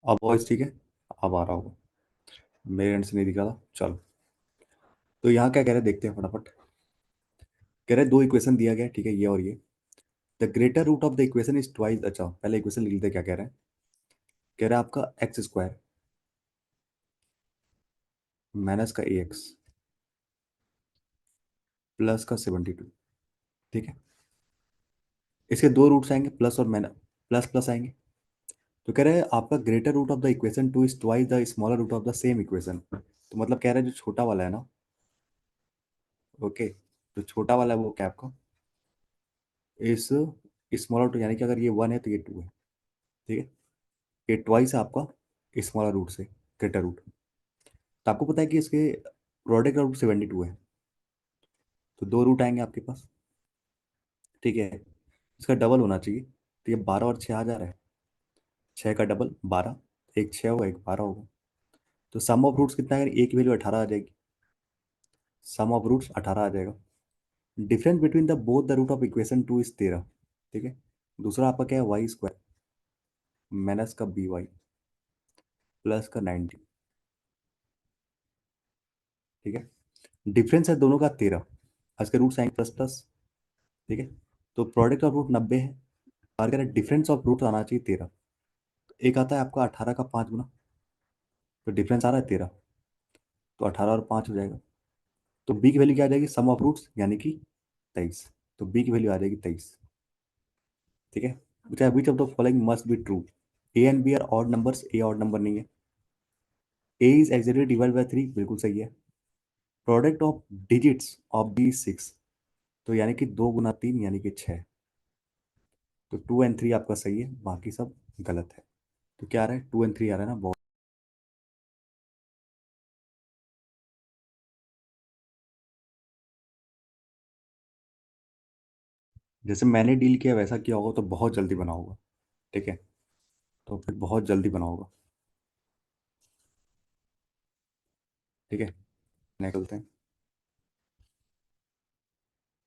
अब वॉइस ठीक है। अब आ रहा होगा। मेरे एंड से नहीं दिखा था, चलो। तो यहाँ क्या कह रहे हैं देखते हैं फटाफट। कह रहे हैं दो इक्वेशन दिया गया है, ठीक है, ये और ये। The greater root of the equation is twice, अच्छा पहले इक्वेशन लिख लेते हैं, क्या कह रहे हैं। कह रहे हैं आपका एक्स स्क्वायर माइनस का ए एक्स प्लस का 72, ठीक है। इसके दो रूट्स आएंगे, प्लस और माइनस, प्लस प्लस आएंगे। तो कह रहे हैं आपका greater root of the equation two is twice the smaller root of the same equation. तो मतलब कह रहे हैं जो छोटा वाला है ना, ओके, जो छोटा वाला है वो क्या है आपका, इस स्मॉलर रूट, यानी कि अगर ये 1 है तो ये 2 है, ठीक है। ये ट्वाइस है आपका स्मॉलर रूट से ग्रेटर रूट। तो आपको पता है कि इसके प्रोडक्ट का रूट 72 है, तो दो रूट आएंगे आपके पास, ठीक है। इसका डबल होना चाहिए, तो ये 12 और 6 1000 है। 6 का डबल 12, एक 6 होगा एक 12 होगा। तो सम ऑफ रूट्स कितना है, एक वैल्यू 18 आ जाएगी। सम ऑफ रूट्स 18 आ जाएगा। Difference between the both the root of equation two is 13, ठीक है। दूसरा आपका क्या है, वाई स्क्वायर माइनस का बी वाई प्लस का 90, ठीक है। डिफरेंस है दोनों का 13, आज के रूट्स आएंगे प्लस प्लस, ठीक है। तो प्रोडक्ट ऑफ रूट 90 है, और अगर डिफरेंस ऑफ रूट आना चाहिए 13। एक आता है आपका 18 का 5 गुना, तो डिफरेंस आ रहा है 13, तो 18 और 5 हो जाएगा। तो बी की वैल्यू क्या आ जाएगी, सम ऑफ रूट्स यानी कि 23। तो बी की वैल्यू आ जाएगी 23, ठीक है। पूछा है which of the following must be true. A and B are odd numbers, A odd number नहीं है। A is exactly divide by 3, बिल्कुल सही है। Product of digits of B 6, तो यानी कि 2 गुना 3 यानी कि 6। तो 2 एंड 3 आपका सही है, बाकी सब गलत है। तो क्या आ रहा है, 2 एंड 3 आ रहा है ना बहुत। जैसे मैंने डील किया वैसा किया होगा तो बहुत जल्दी बना होगा, ठीक है। तो फिर बहुत जल्दी बना होगा, ठीक है। निकलते हैं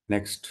नेक्स्ट।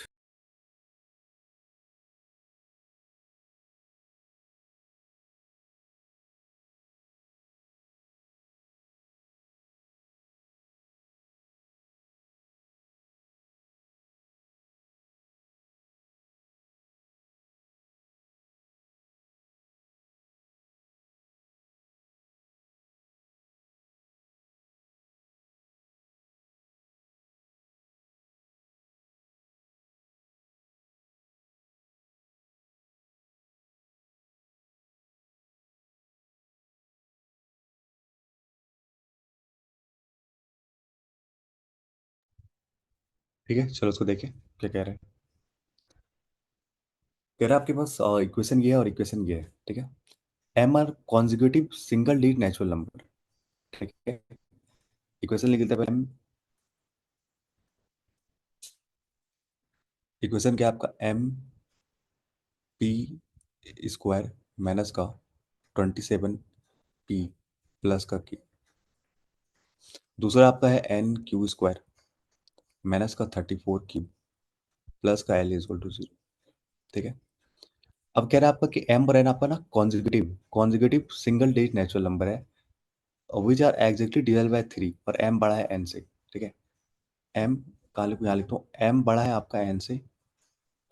ठीक है, चलो उसको देखें क्या कह रहे हैं। कह रहा है आपके पास इक्वेशन ये है और इक्वेशन ये है, ठीक है। M R consecutive single digit natural number, ठीक है। इक्वेशन लिख लेते हैं पहले। इक्वेशन क्या है आपका, एम पी स्क्वायर माइनस का 27 पी प्लस का की। दूसरा आपका है एन क्यू स्क्वायर माइनस का 34 क्यू प्लस का एल इज इक्वल टू 0, ठीक है। अब कह रहा है आपका कि एम और एन आपका ना consecutive consecutive single digit natural number है, which are exactly divide by 3, और एम बड़ा है एन से, ठीक है। एम कहाँ लिखूँ, यहाँ लिखता हूँ, एम बड़ा है आपका एन से,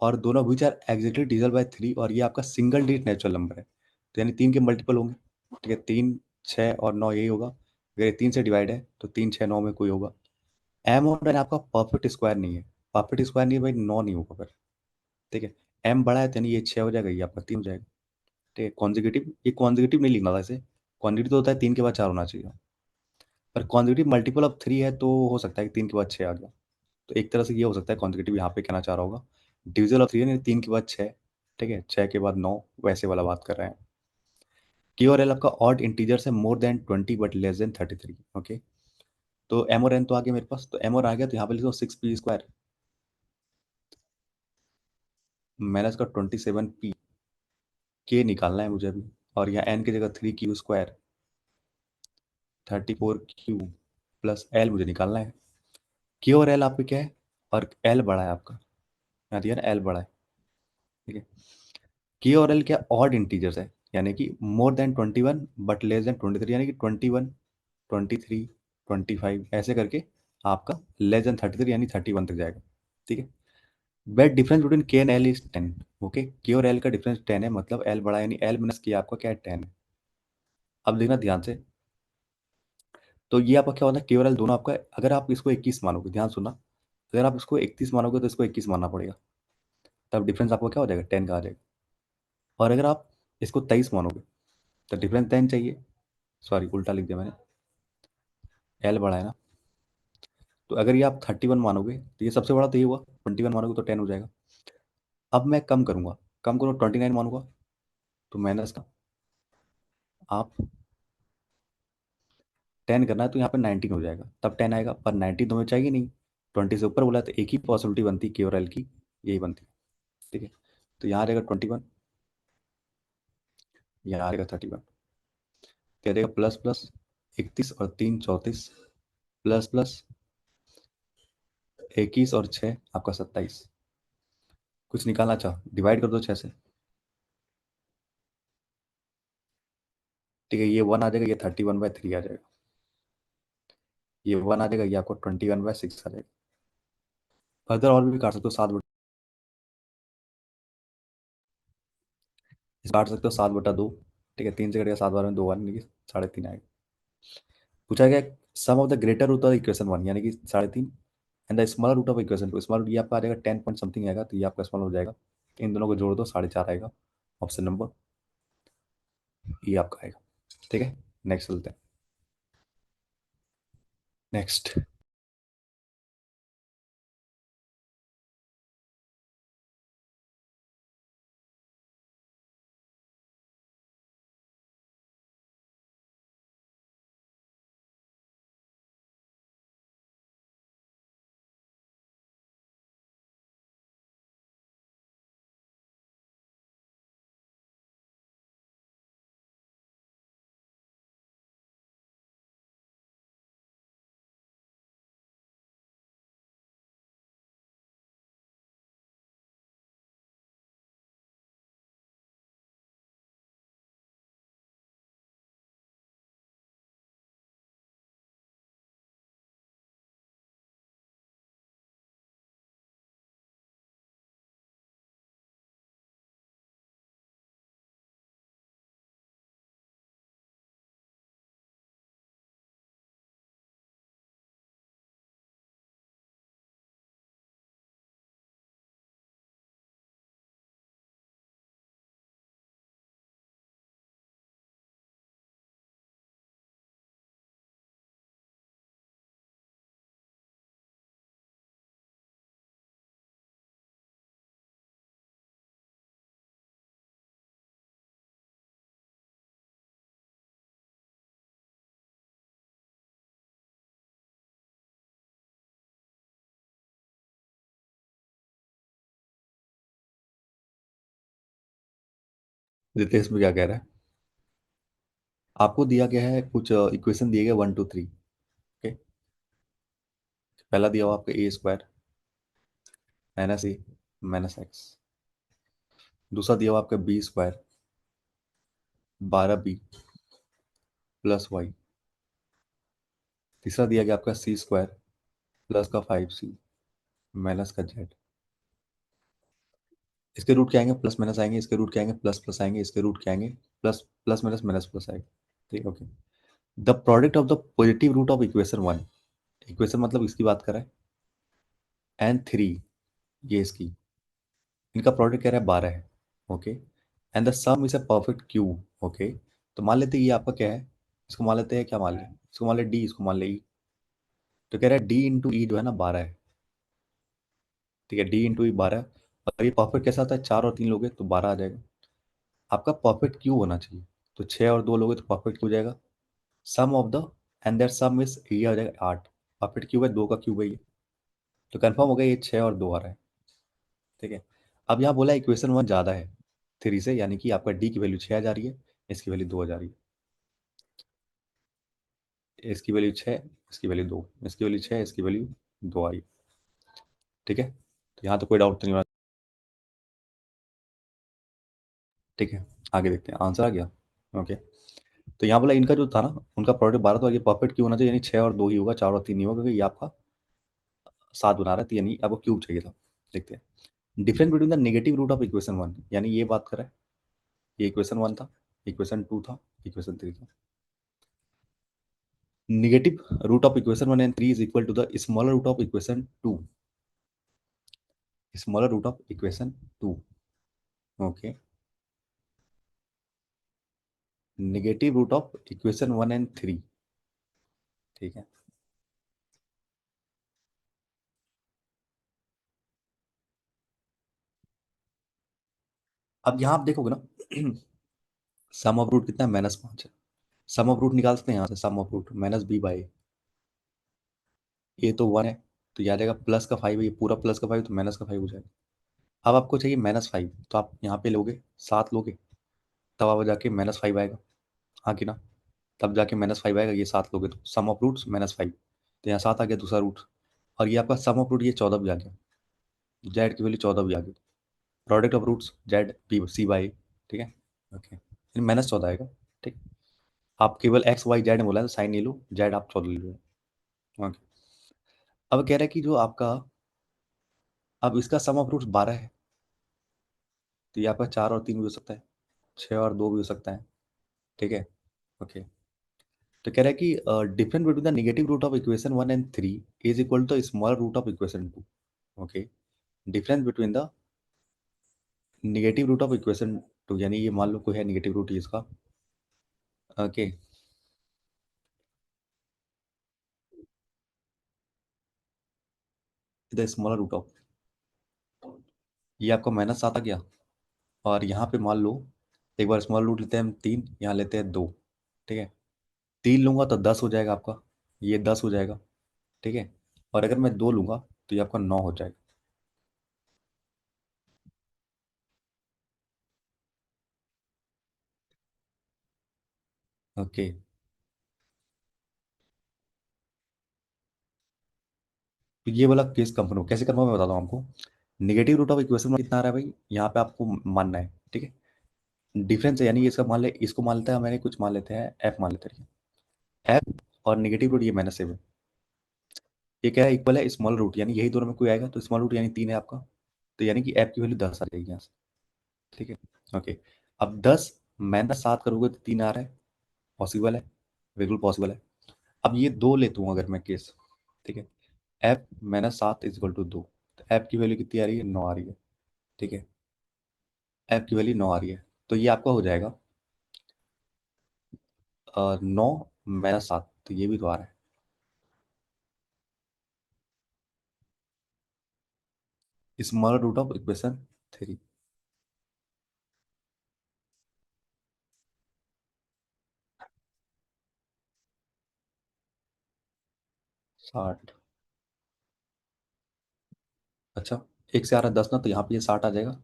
और दोनों which are exactly divide by 3, और ये आपका सिंगल डिजिट नेचुरल नंबर है, तो यानी 3 के मल्टीपल होंगे, ठीक है। 3 6 और 9 यही होगा। अगर ये 3 से डिवाइड है तो 3 6 9 में कोई होगा। एम और एन आपका परफेक्ट स्क्वायर नहीं है, परफेक्ट स्क्वायर नहीं है भाई, 9 नहीं होगा फिर, ठीक है। एम बड़ा है तो यानी ये 6 हो जाएगा, ये आपका 3 हो जाएगा, ठीक है। कॉन्जिक्यूटिव, ये कॉन्जिक्यूटिव नहीं लिखना था इसे। कॉन्जिक्यूटिव तो होता है 3 के बाद 4 होना चाहिए, पर कॉन्जिक्यूटिव मल्टीपल ऑफ 3 है तो हो सकता है कि 3 के बाद 6 आ गया। तो एक तरह से ये हो सकता है कॉन्जिक्यूटिव यहाँ पे कहना चाह रहा होगा। डिविजन ऑफ 3 है, 3 के बाद 6, ठीक है, 6 के बाद 9, वैसे वाला बात कर रहे हैं। के और एल आपका ऑड इंटीजर्स है, more than 20 but less than 33, okay. तो एम और एन तो आ गया मेरे पास, तो एम और आ गया, तो यहाँ पे लिखो 6 पी स्क्वायर माइनस का 27 पी, के निकालना है मुझे अभी। और यहाँ एन की जगह 3 Q square 34 Q plus L मुझे निकालना है। के और एल आपके क्या है, और एल बड़ा है आपका, यहाँ दिया ना एल बड़ा है, ठीक है। के और एल क्या ऑड इंटीजर्स है, यानी कि more than 21 but less than 23, यानी कि 21, 23, 25 ऐसे करके आपका लेस देन 33 यानी 31 तक जाएगा। ठीक है। बेट डिफरेंस बिटवीन के एंड एल इज 10। ओके, के और एल का डिफरेंस 10 है, मतलब एल बड़ा यानी एल माइनस के आपका क्या है 10 है। अब देखना ध्यान से, तो ये आपका क्या होता है, के और एल दोनों आपका, अगर आप इसको 21 मानोगे, ध्यान सुनना, अगर आप इसको 31 मानोगे तो इसको 21 मानना पड़ेगा, तब डिफरेंस आपका क्या हो जाएगा 10 का आ जाएगा। और अगर आप इसको 23 मानोगे तो डिफरेंस 10 चाहिए, सॉरी उल्टा लिख दिया मैंने, एल बड़ा है ना। तो अगर ये आप 31 मानोगे तो ये सबसे बड़ा तो ये हुआ, 21 मानोगे तो 10 हो जाएगा। अब मैं कम करूंगा, कम करूँ 29 मानूंगा तो माइनस का आप 10 करना है तो यहाँ पे 19 हो जाएगा, तब 10 आएगा, पर 19 तो हमें चाहिए नहीं, 20 से ऊपर बोला तो एक ही पॉसिबिलिटी बनती के और एल की, यही बनती। ठीक है, तो यहाँ रहेगा 21, यहाँ आएगा 31, क्या रहेगा प्लस प्लस 31 और 3 34, प्लस प्लस 21 और 6 आपका 27। कुछ निकालना चाहो डिवाइड कर दो 6 से। ठीक है, ये 1 आ जाएगा, ये 31/3 आ जाएगा, ये 1 आ जाएगा, ये आपको 21/6 आ जाएगा। फर्दर और भी काट सकते हो, काट सकते हो 7/2। ठीक है, 3 से कटेगा 7 बार में 2 बार, यानी कि 3.5 आएगा। पूछा गया sum of the greater root of equation 1, यानी कि 3.5, and the smaller root of equation 2, smaller ये आपका आ जाएगा 10 पॉइंट समथिंग आएगा, तो ये आपका स्मॉल हो जाएगा। इन दोनों को जोड़ दो 4.5 आएगा, ऑप्शन नंबर ये आपका आएगा। ठीक है, नेक्स्ट चलते हैं। नेक्स्ट, रितेश में क्या कह रहा है, आपको दिया गया है कुछ इक्वेशन दिए गए 1 2 3। ओके, पहला दिया हुआ आपका ए स्क्वायर माइनस ए माइनस एक्स, दूसरा दिया हुआ आपका B square 12b plus Y, तीसरा दिया गया आपका सी स्क्वायर प्लस का 5c माइनस का जेड। इसके रूट क्या आएंगे, प्लस माइनस आएंगे, इसके रूट क्या आएंगे, प्लस प्लस आएंगे, इसके रूट क्या आएंगे, plus plus minus minus plus आएगा। ठीक है, okay. The product of the positive root of equation 1, equation मतलब इसकी बात कर रहा है, एंड 3 ये इसकी, इनका प्रोडक्ट कह रहा है 12 है। Okay, and the some is a perfect cube. Okay, तो मान लेते हैं ये आपका क्या है, इसको मान लेते हैं, क्या मान लें, इसको मान ले डी, इसको मान ले ई। तो कह रहा है डी इंटू ई जो है ना 12 है। ठीक है, डी इंटू ई 12, और ये परफेक्ट कैसा आता है, 4 और 3 लोगे तो 12 आ जाएगा। आपका परफेक्ट क्यूब होना चाहिए, तो 6 और 2 लोगे तो परफेक्ट क्यूब हो जाएगा। Sum of the, and that sum is ये हो जाएगा 8, परफेक्ट क्यूब है, 2 का क्यूब है ये, तो कंफर्म हो गया ये 6 और 2 आ रहा है। ठीक है, अब यहाँ बोला इक्वेशन 1 ज़्यादा है 3 से, यानी कि आपका डी की वैल्यू 6 आ जा रही है, इसकी वैल्यू 2 आ जा रही है, इसकी वैल्यू 6, इसकी वैल्यू 2, इसकी वैल्यू 6, इसकी वैल्यू 2 आई। ठीक है, तो यहाँ तो कोई डाउट नहीं हुआ। ठीक है, आगे देखते हैं, आंसर आ गया। ओके। तो यहाँ बोला इनका जो था ना, उनका प्रोडक्ट 12 तो ये परफेक्ट क्यों होना चाहिए, यानी 6 और 2 ही होगा, 4 और 3 नहीं होगा, क्योंकि ये आपका 7 बना रहा है, तो यानी आपको क्यूब चाहिए था। देखते हैं difference between the negative root of equation 1, यानी ये बात कर रहा है, ये इक्वेशन 1 था, इक्वेशन 2 था, इक्वेशन 3 था। Negative root of equation 1 and 3 is equal to the smaller root of equation 2, smaller root of equation 2। Okay. Negative root of equation 1 and 3। ठीक है। अब यहाँ आप देखोगे ना, सम ऑफ रूट कितना है, -5 है। सम ऑफ रूट निकाल सकते हैं यहाँ से, sum of root minus B by A तो 1 है, तो याद आएगा प्लस का 5 है, ये पूरा प्लस का 5 तो माइनस का 5 हो जाएगा। अब आपको चाहिए -5, तो आप यहाँ पे लोगे 7 लोगे, तब आप जाके -5 आएगा। हाँ कि ना, तब जाके -5 आएगा, ये 7 लोगे तो सम ऑफ रूट्स -5, तो यहाँ 7 आ गया दूसरा रूट। और ये आपका सम ऑफ रूट ये 14 भी आ गया, जेड की वैल्यू 14 भी आ गई। Product of roots Z P C by. ठीक है। ओके, फिर -14 आएगा। ठीक। आप केवल एक्स वाई जेड में बोला है, तो साइन नहीं लो, जेड आप 14 ले लो। ओके। अब कह रहा है कि जो आपका, अब इसका सम ऑफ रूट्स 12 है, तो ये आपका 4 और 3 भी हो सकता है, 6 और 2 भी हो सकता है। ठीक है। ओके। तो कह रहा है कि difference between the negative root of equation 1 and 3 is equal to small root of equation 2। Okay. Difference between the negative root of equation 2, यानी ये मान लो कोई है नेगेटिव रूट इसका। Okay. The smaller root of, ये आपका -7 आ गया। और यहाँ पे मान लो एक बार स्मॉल रूट लेते हैं हम 3, यहाँ लेते हैं 2। ठीक है। 3 लूंगा तो 10 हो जाएगा आपका, ये 10 हो जाएगा। ठीक है। और अगर मैं 2 लूंगा तो ये आपका 9 हो जाएगा। ओके। तो ये वाला केस कंफर्म हो, कैसे कंफर्म मैं बताता हूँ आपको। नेगेटिव रूट ऑफ इक्वेशन कितना आ रहा है भाई, यहाँ पे आपको मानना है। ठीक है। डिफरेंस है, यानी इसका मान ले, इसको मान लेता है मैंने, कुछ मान लेते हैं एफ मान लेते हैं। एफ और नेगेटिव रूट ये -7, ये क्या है, इक्वल है स्मॉल रूट, यानी यही दोनों में कोई आएगा तो स्मॉल रूट यानी 3 है आपका, तो यानी कि एफ की वैल्यू 10 आ जाएगी यहाँ से। ठीक है। ओके। अब 10 -7 करोगे तो 3 आ रहा है, पॉसिबल है, बिल्कुल पॉसिबल है। अब ये 2 लेता हूँ अगर मैं केस। ठीक है। एफ -7 इज इक्वल टू 2, तो एफ की वैल्यू कितनी आ रही है, 9 आ रही है। ठीक है। एफ की वैल्यू 9 आ रही है, तो ये आपका हो जाएगा 9 -7, तो ये भी तो आ रहा है स्मॉलर रूट ऑफ इक्वेशन 3। 60। अच्छा, एक से आ रहा है 10 ना, तो यहाँ पे ये 60 आ जाएगा,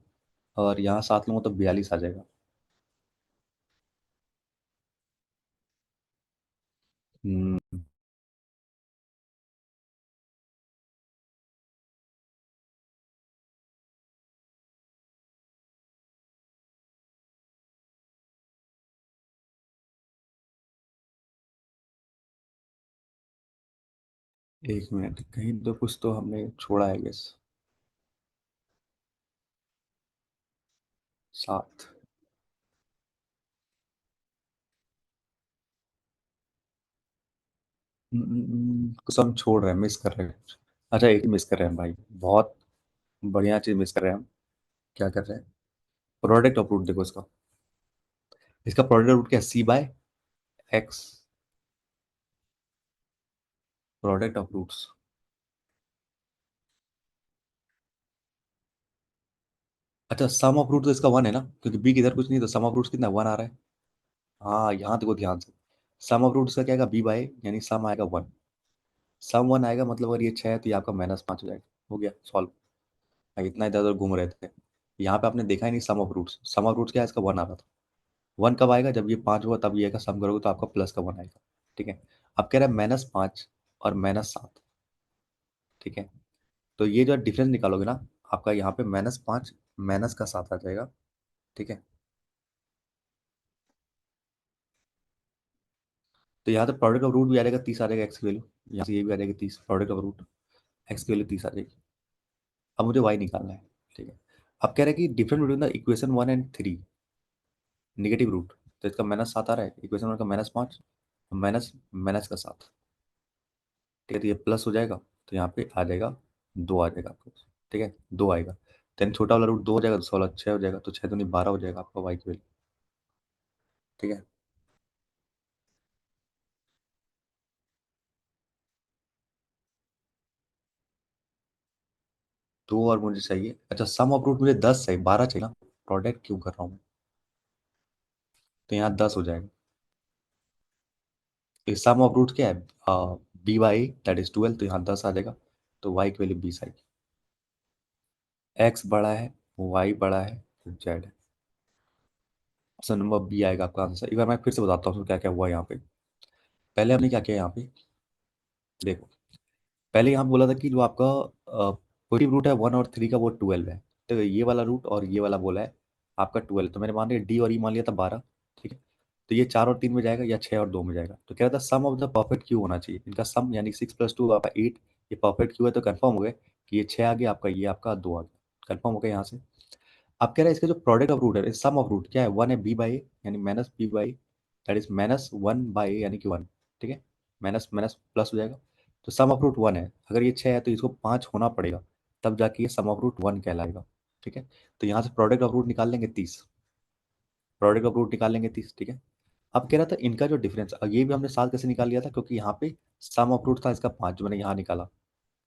और यहाँ 7 लूंगा तो 42 आ जाएगा। हम्म, एक मिनट, कहीं तो कुछ तो हमने छोड़ा है गेस। 7। कुछ हम छोड़ रहे हैं, मिस कर रहे हैं कुछ। अच्छा, एक मिस कर रहे हैं भाई, बहुत बढ़िया चीज मिस कर रहे हैं हम। क्या कर रहे हैं, प्रोडक्ट ऑफ रूट देखो इसका, इसका प्रोडक्ट रूट क्या है, C by X, product of roots. अच्छा, सम ऑफ रूट तो इसका 1 है ना, क्योंकि बी किधर कुछ नहीं, तो सम ऑफ रूट्स कितना 1 आ रहा है। हाँ, यहाँ देखो ध्यान से, सम ऑफ रूट्स का क्या आएगा, बी बाय, यानी सम आएगा 1। सम 1 आएगा, मतलब अगर ये 6 है तो ये आपका -5 हो जाएगा। हो गया सॉल्व। इतना इधर उधर घूम रहे थे, यहाँ पे आपने देखा ही नहीं sum of roots, sum of roots क्या है, इसका 1 आ रहा था। 1 कब आएगा, जब ये 5 हुआ तब ये का सम करोगे तो आपका प्लस का 1 आएगा। ठीक है। अब कह रहा है -5 और -7। ठीक है। तो ये जो डिफरेंस निकालोगे ना, आपका यहाँ पे -5 -7 आ जाएगा। ठीक है। तो यहाँ तो प्रोडक्ट ऑफ रूट भी आ जाएगा 30 आ जाएगा एक्स की वैल्यू, यहाँ से ये भी आ जाएगी 30, प्रोडक्ट ऑफ रूट एक्स की वैल्यू 30 आ जाएगी। अब मुझे वाई निकालना है। ठीक है, अब कह रहे हैं कि different between the equation 1 and 3 negative root. तो इसका -7 आ रहा है, इक्वेशन 1 का -5, माइनस माइनस का 7। ठीक है, तो ये प्लस हो जाएगा, तो यहाँ पे आ जाएगा 2 आ जाएगा आपको। ठीक है, 2 आएगा, देन छोटा वाला रूट 2 हो जाएगा, तो 16 6 हो जाएगा, तो 6 दूनी 12 हो जाएगा आपका वाई की वैल्यू। ठीक है, दो और मुझे चाहिए, अच्छा सम ऑफ रूट मुझे 10 चाहिए, 12 चाहिए ना, प्रोडक्ट क्यों कर रहा हूँ मैं। तो यहाँ 10 हो जाएगा। तो सम ऑफ रूट क्या है, बी बाई दैट इज 12, तो यहाँ 10 आ जाएगा, तो वाई की वैल्यू 20 आएगी। एक्स बड़ा है, वाई बड़ा है, तो जेड है। ऑप्शन नंबर बी आएगा आपका आंसर। एक बार मैं फिर से बताता हूँ क्या क्या हुआ यहाँ पे। पहले हमने क्या किया यहाँ पे, देखो पहले यहाँ बोला था कि जो आपका पॉजिटिव रूट है 1 और 3 का वो 12 है। तो ये वाला रूट और ये वाला बोला है आपका 12, तो मैंने मान लिया डी और ई मान लिया था 12। ठीक है, तो ये 4 और 3 में जाएगा या 6 और 2 में जाएगा। तो कह रहा था सम ऑफ द परफेक्ट क्यू होना चाहिए, इनका सम यानी 6 + 2 आपका 8, ये परफेक्ट क्यू है, तो कन्फर्म हो गया कि ये 6 आ गया आपका, ये आपका 2 आ गया, कन्फर्म हो गया यहाँ से। अब कह रहा है इसका जो प्रोडक्ट ऑफ रूट है, सम ऑफ रूट क्या है, 1 है बी बाई ए यानी minus B by, that is -1/a यानी कि 1। ठीक है, माइनस माइनस प्लस हो जाएगा, तो सम ऑफ रूट 1 है, अगर ये 6 है तो इसको 5 होना पड़ेगा, तब जाके ये सम ऑफ रूट 1 कहलाएगा। ठीक है, तो यहाँ से प्रोडक्ट ऑफ रूट निकाल लेंगे 30, प्रोडक्ट ऑफ रूट निकाल लेंगे 30। ठीक है, अब कह रहा था इनका जो डिफरेंस, ये भी हमने 7 कैसे निकाल लिया था, क्योंकि यहाँ पे सम ऑफ रूट था इसका 5 जो मैंने यहाँ निकाला,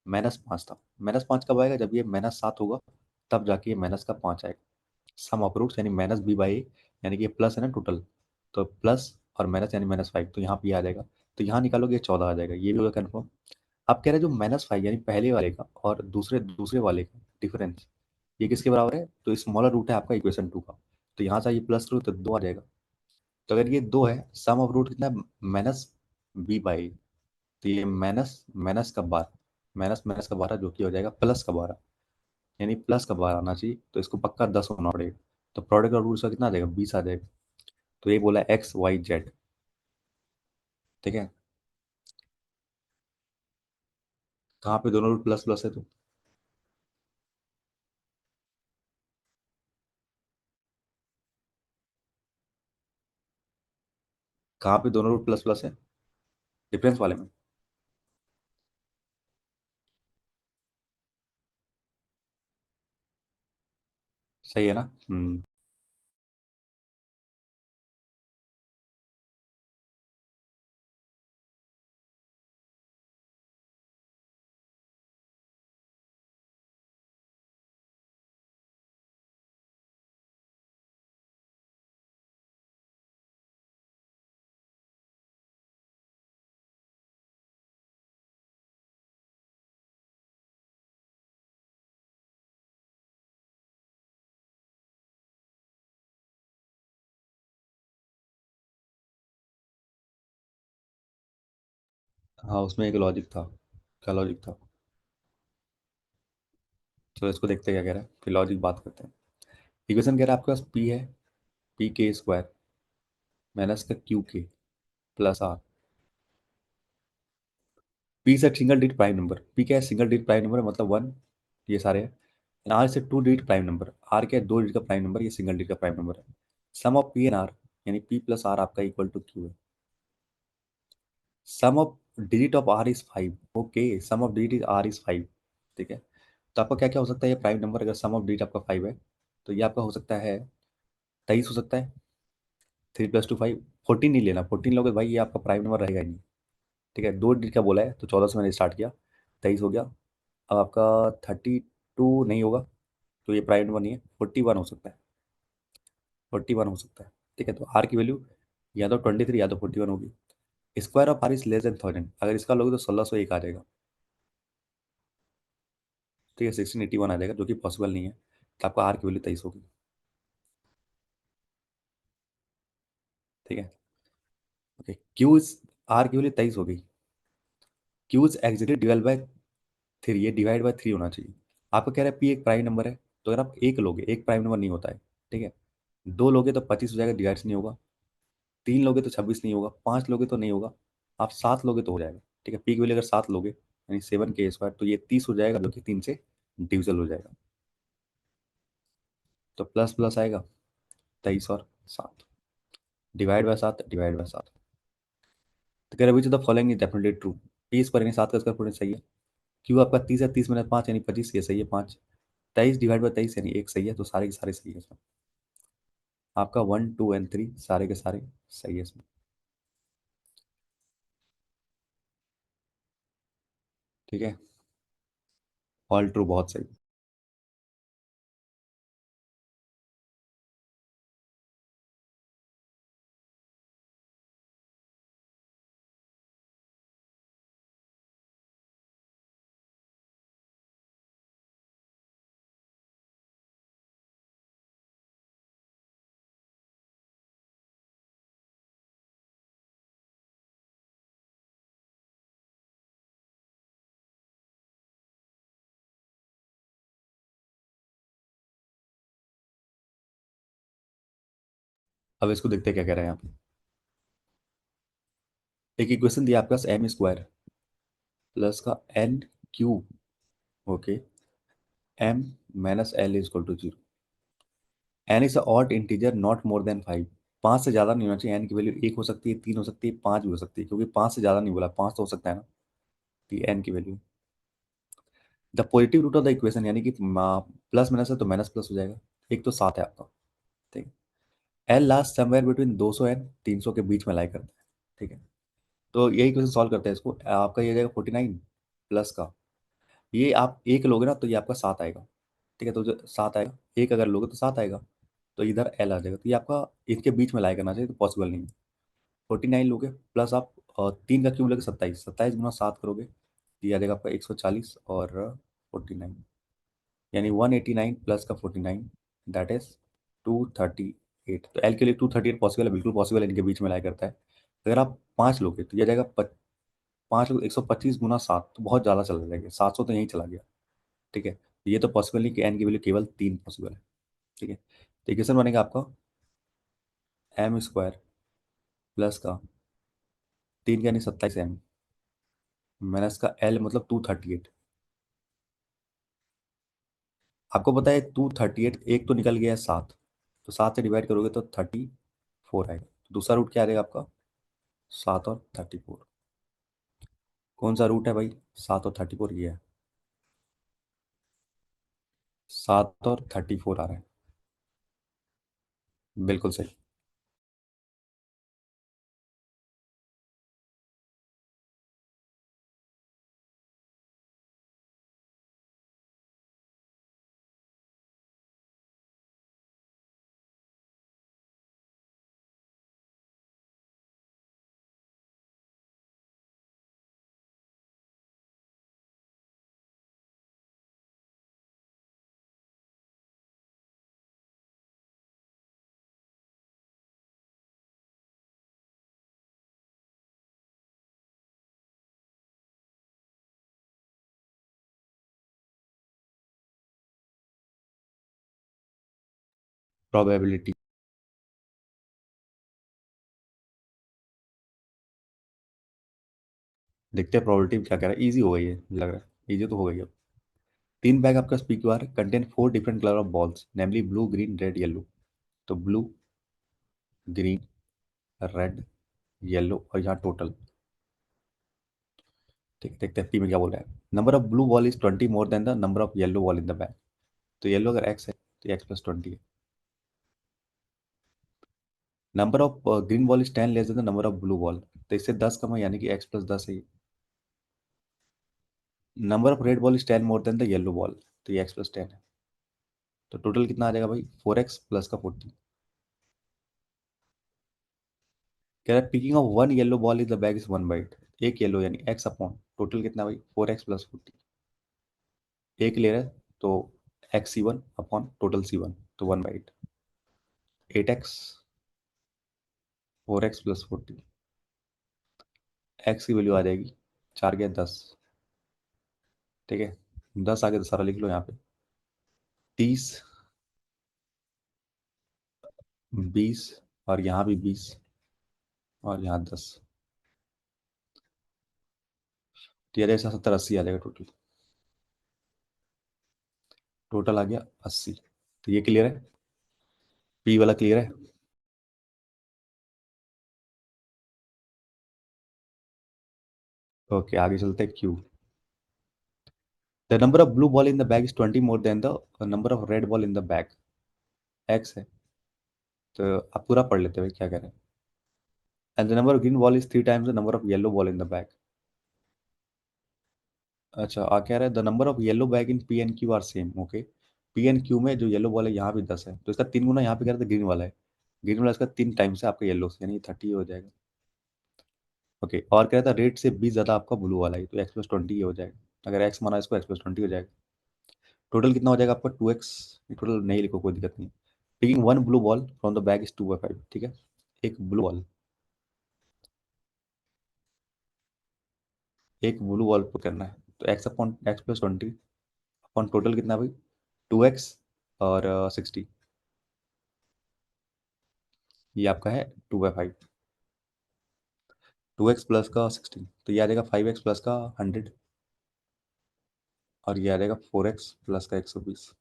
-5 था। -5 कब आएगा, जब ये -7 होगा, तब जाके ये माइनस का 5 आएगा। सम ऑफ रूट्स यानी माइनस बी बाई ए, यानी कि ये प्लस है ना टोटल, तो प्लस और माइनस यानी -5, तो यहाँ पे ये आ जाएगा, तो यहाँ निकालोगे ये 14 आ जाएगा, ये भी होगा कन्फर्म। अब कह रहे हैं जो -5 यानी पहले वाले का और दूसरे दूसरे वाले का डिफरेंस, ये किसके बराबर है, तो स्मॉलर रूट है आपका इक्वेशन 2 का, तो यहाँ से ये प्लस रूट तो 2 आ जाएगा। तो अगर ये 2 है, सम ऑफ रूट कितना है, -b/a, तो ये माइनस माइनस का 12, माइनस माइनस का 12 जो कि हो जाएगा +12, यानी +12 आना चाहिए, तो इसको पक्का 10 होना पड़ेगा। तो प्रोडक्ट ऑफ रूट्स का कितना आ जाएगा, 20 आ जाएगा। तो ये बोला XYZ। ठीक है, कहाँ पे दोनों रूट प्लस प्लस है, तो कहाँ पे दोनों रूट प्लस प्लस है, डिफरेंस वाले में। सही है ना। हाँ, उसमें एक लॉजिक था। क्या लॉजिक था, चलो इसको देखते हैं क्या कह रहा है, फिर लॉजिक बात करते हैं। इक्वेशन कह रहा है आपके पास पी है, pk² माइनस का QK प्लस आर। पी से single digit prime number, P क्या है, सिंगल डिजिट प्राइम नंबर मतलब 1, ये सारे हैं। आर से 2 डिजिट प्राइम नंबर, आर क्या है, 2 डिजिट का प्राइम नंबर, ये सिंगल डिजिट का प्राइम नंबर है। Sum of P and R यानी पी प्लस आर आपका इक्वल टू क्यू है। Sum of digit of R is 5, okay, sum of digit R is 5। ठीक है, तो आपका क्या क्या हो सकता है, ये प्राइम नंबर अगर सम ऑफ डिजिट आपका 5 है, तो ये आपका हो सकता है 23 हो सकता है, 3 + 2 5, 14 नहीं लेना, 14 लोगे भाई ये आपका प्राइम नंबर रहेगा ही नहीं। ठीक है, 2 डिजिट का बोला है, तो 14 से मैंने स्टार्ट किया, 23 हो गया। अब आपका 32 नहीं होगा, तो ये प्राइम नंबर नहीं है, 41 हो सकता है, 41 हो सकता है। ठीक है, तो आर की वैल्यू या तो 23 या तो 41 होगी। Square of R is less than 1000, अगर इसका लोगे तो 1601 आ जाएगा। ठीक है, 1681 आ जाएगा, जो कि पॉसिबल नहीं है, तो आपका आर की वैल्यू 23 होगी। ठीक है, ओके, क्यू इज, आर की वैल्यू 23 हो गई, Q is exactly divide by 3, ये डिवाइड बाय 3 होना चाहिए। आपका कह रहा है पी एक प्राइम नंबर है, तो अगर आप एक लोगे, एक प्राइम नंबर नहीं होता है। ठीक है, 2 लोगे तो 25 हो जाएगा, डिवाइड नहीं होगा। 3 लोगे तो 26 नहीं होगा, 5 लोगे तो नहीं होगा, आप 7 लोगे तो हो जाएगा, ठीक है। पी की वैल्यू अगर 7 लोगे यानी 7 k स्क्वायर, तो ये 30 हो जाएगा, जो कि 3 से डिविजल हो जाएगा। तो प्लस प्लस आएगा, 23 और 7, डिवाइड बाय 7, डिवाइड बाय 7। तो कह रहे which the following is definitely true. P square यानी 7 का स्क्वायर पूरे सही है। क्यों आपका 30 है, 30 में 5 यानी 25, ये सही है 5। 23 डिवाइड बाय 23 यानी 1 सही है, तो सारे के सारे सही है इसमें। आपका 1 2 एंड 3 सारे के सारे सही है इसमें, ठीक है। ऑल ट्रू, बहुत सही। अब इसको देखते हैं क्या कह रहे हैं आप। एक इक्वेशन दिया आपके पास, एम स्क्वायर प्लस का N cube, okay, M minus L is equal to 0। N is odd integer not more than 5। 5 से ज़्यादा नहीं होना चाहिए। एन की वैल्यू 1 हो सकती है, 3 हो सकती है, 5 भी हो सकती है, क्योंकि 5 से ज़्यादा नहीं बोला, 5 तो हो सकता है ना। तो एन की value, the positive root of the equation यानी कि प्लस माइनस है तो माइनस प्लस हो जाएगा। एक तो 7 है आपका, ठीक है। L last somewhere between 200 and 300 के बीच में लाई करता है, ठीक है। तो यही क्वेश्चन सॉल्व करते हैं इसको। आपका ये हो जाएगा 49 प्लस का, ये आप एक लोगे ना तो ये आपका 7 आएगा, ठीक है। तो जो 7 आएगा, एक अगर लोगे तो 7 आएगा, तो इधर एल आ जाएगा। तो ये आपका इनके बीच में लाई करना चाहिए, तो पॉसिबल नहीं है। 49 लोगे प्लस आप 3 का क्यूब लोगे 27, 27 गुना 7 करोगे तो ये आ जाएगा आपका 140 और 49, यानी 189 प्लस का 49, दैट इज 238। तो एल के लिए 238 पॉसिबल है, बिल्कुल पॉसिबल है, इनके बीच में लाई करता है। अगर आप 5 लोगे तो ये आ जाएगा 5 लोग 125 गुना 7, तो बहुत ज़्यादा चला जाएगा, 700 तो यहीं चला गया, ठीक है। तो ये तो पॉसिबल नहीं कि एन की वैल्यू केवल 3 पॉसिबल है, ठीक है। तो इक्वेशन बनेगा आपका एम स्क्वायर प्लस का 3 यानी 27 एम माइनस का एल मतलब 238। आपको पता है 238, एक तो निकल गया है 7, तो 7 से डिवाइड करोगे तो 34 आएगा। तो दूसरा रूट क्या आ जाएगा आपका, 7 और 34। कौन सा रूट है भाई, 7 और 34 ये है, 7 और 34 आ रहा है, बिल्कुल सही। प्रोबेबिलिटी, देखते हैं प्रोबेबिलिटी क्या कह रहा है। इजी हो गई है मुझे लग रहा है, इजी तो हो गई अब। 3 बैग आपका speak bar contain 4 different colour of balls, namely blue green red yellow. तो ब्लू, ग्रीन, रेड, येलो और यहाँ टोटल, ठीक है। देखते हैं पी में क्या बोल रहा है। Number of blue ball is 20 more than the number of yellow ball in the bag. तो येलो अगर एक्स है तो एक्स प्लस 20 है। Number of green ball is 10 less than the number of blue ball, तो इससे 10 कम है, यानी कि एक्स प्लस 10 है। Number of red ball is 10 more then the yellow ball, तो ये एक्स प्लस 10 है। तो टोटल कितना आ जाएगा भाई, 4x प्लस का 40। कह रहा है picking of one yellow ball is the bag is one byte. एक येलो यानी एक्स अपॉन टोटल कितना भाई, 4x प्लस 40। एक ले रहा है तो X C one upon total C one, तो 1/8, 8x, 4x प्लस 40। एक्स की वैल्यू आ जाएगी 4 के 10, ठीक है। 10 आगे तो सारा लिख लो यहाँ पे, 30, 20 और यहाँ भी 20 और यहाँ 10। तो ये 70-80 आ जाएगा टोटल। टोटल आ गया 80। तो ये क्लियर है, पी वाला क्लियर है। ओके आगे चलते हैं Q. The number of blue ball in the bag is 20 more than the number of red ball in the bag, X है। तो आप पूरा पढ़ लेते हैं क्या कह रहे हैं। And the number of green ball is 3 times the number of yellow ball in the bag. अच्छा आ कह रहा है the number of yellow bag in P and Q R same. Okay, P and Q में जो yellow ball है यहाँ भी 10 है, तो इसका 3 गुना यहाँ पे कह रहे थे ग्रीन वाला है। ग्रीन वाला इसका 3 टाइम्स है आपका येलो से, यानी 30 हो जाएगा। ओके, और कह रहा था रेड से 20 ज़्यादा आपका ब्लू वाला है, तो x+20 हो जाएगा। अगर x माना इसको x+20 हो जाएगा। टोटल कितना हो जाएगा आपका 2x। टोटल नहीं लिखो कोई दिक्कत नहीं। Picking one blue ball from the bag is 2/5। ठीक है, एक ब्लू बॉल, एक ब्लू बॉल पे करना है, तो x/x+20 अपॉन टोटल कितना भाई, 2x और 60। ये आपका है 2/5। 2x प्लस का 60, तो ये आ जाएगा 5x प्लस का 100, और ये आ जाएगा 4x प्लस का 120।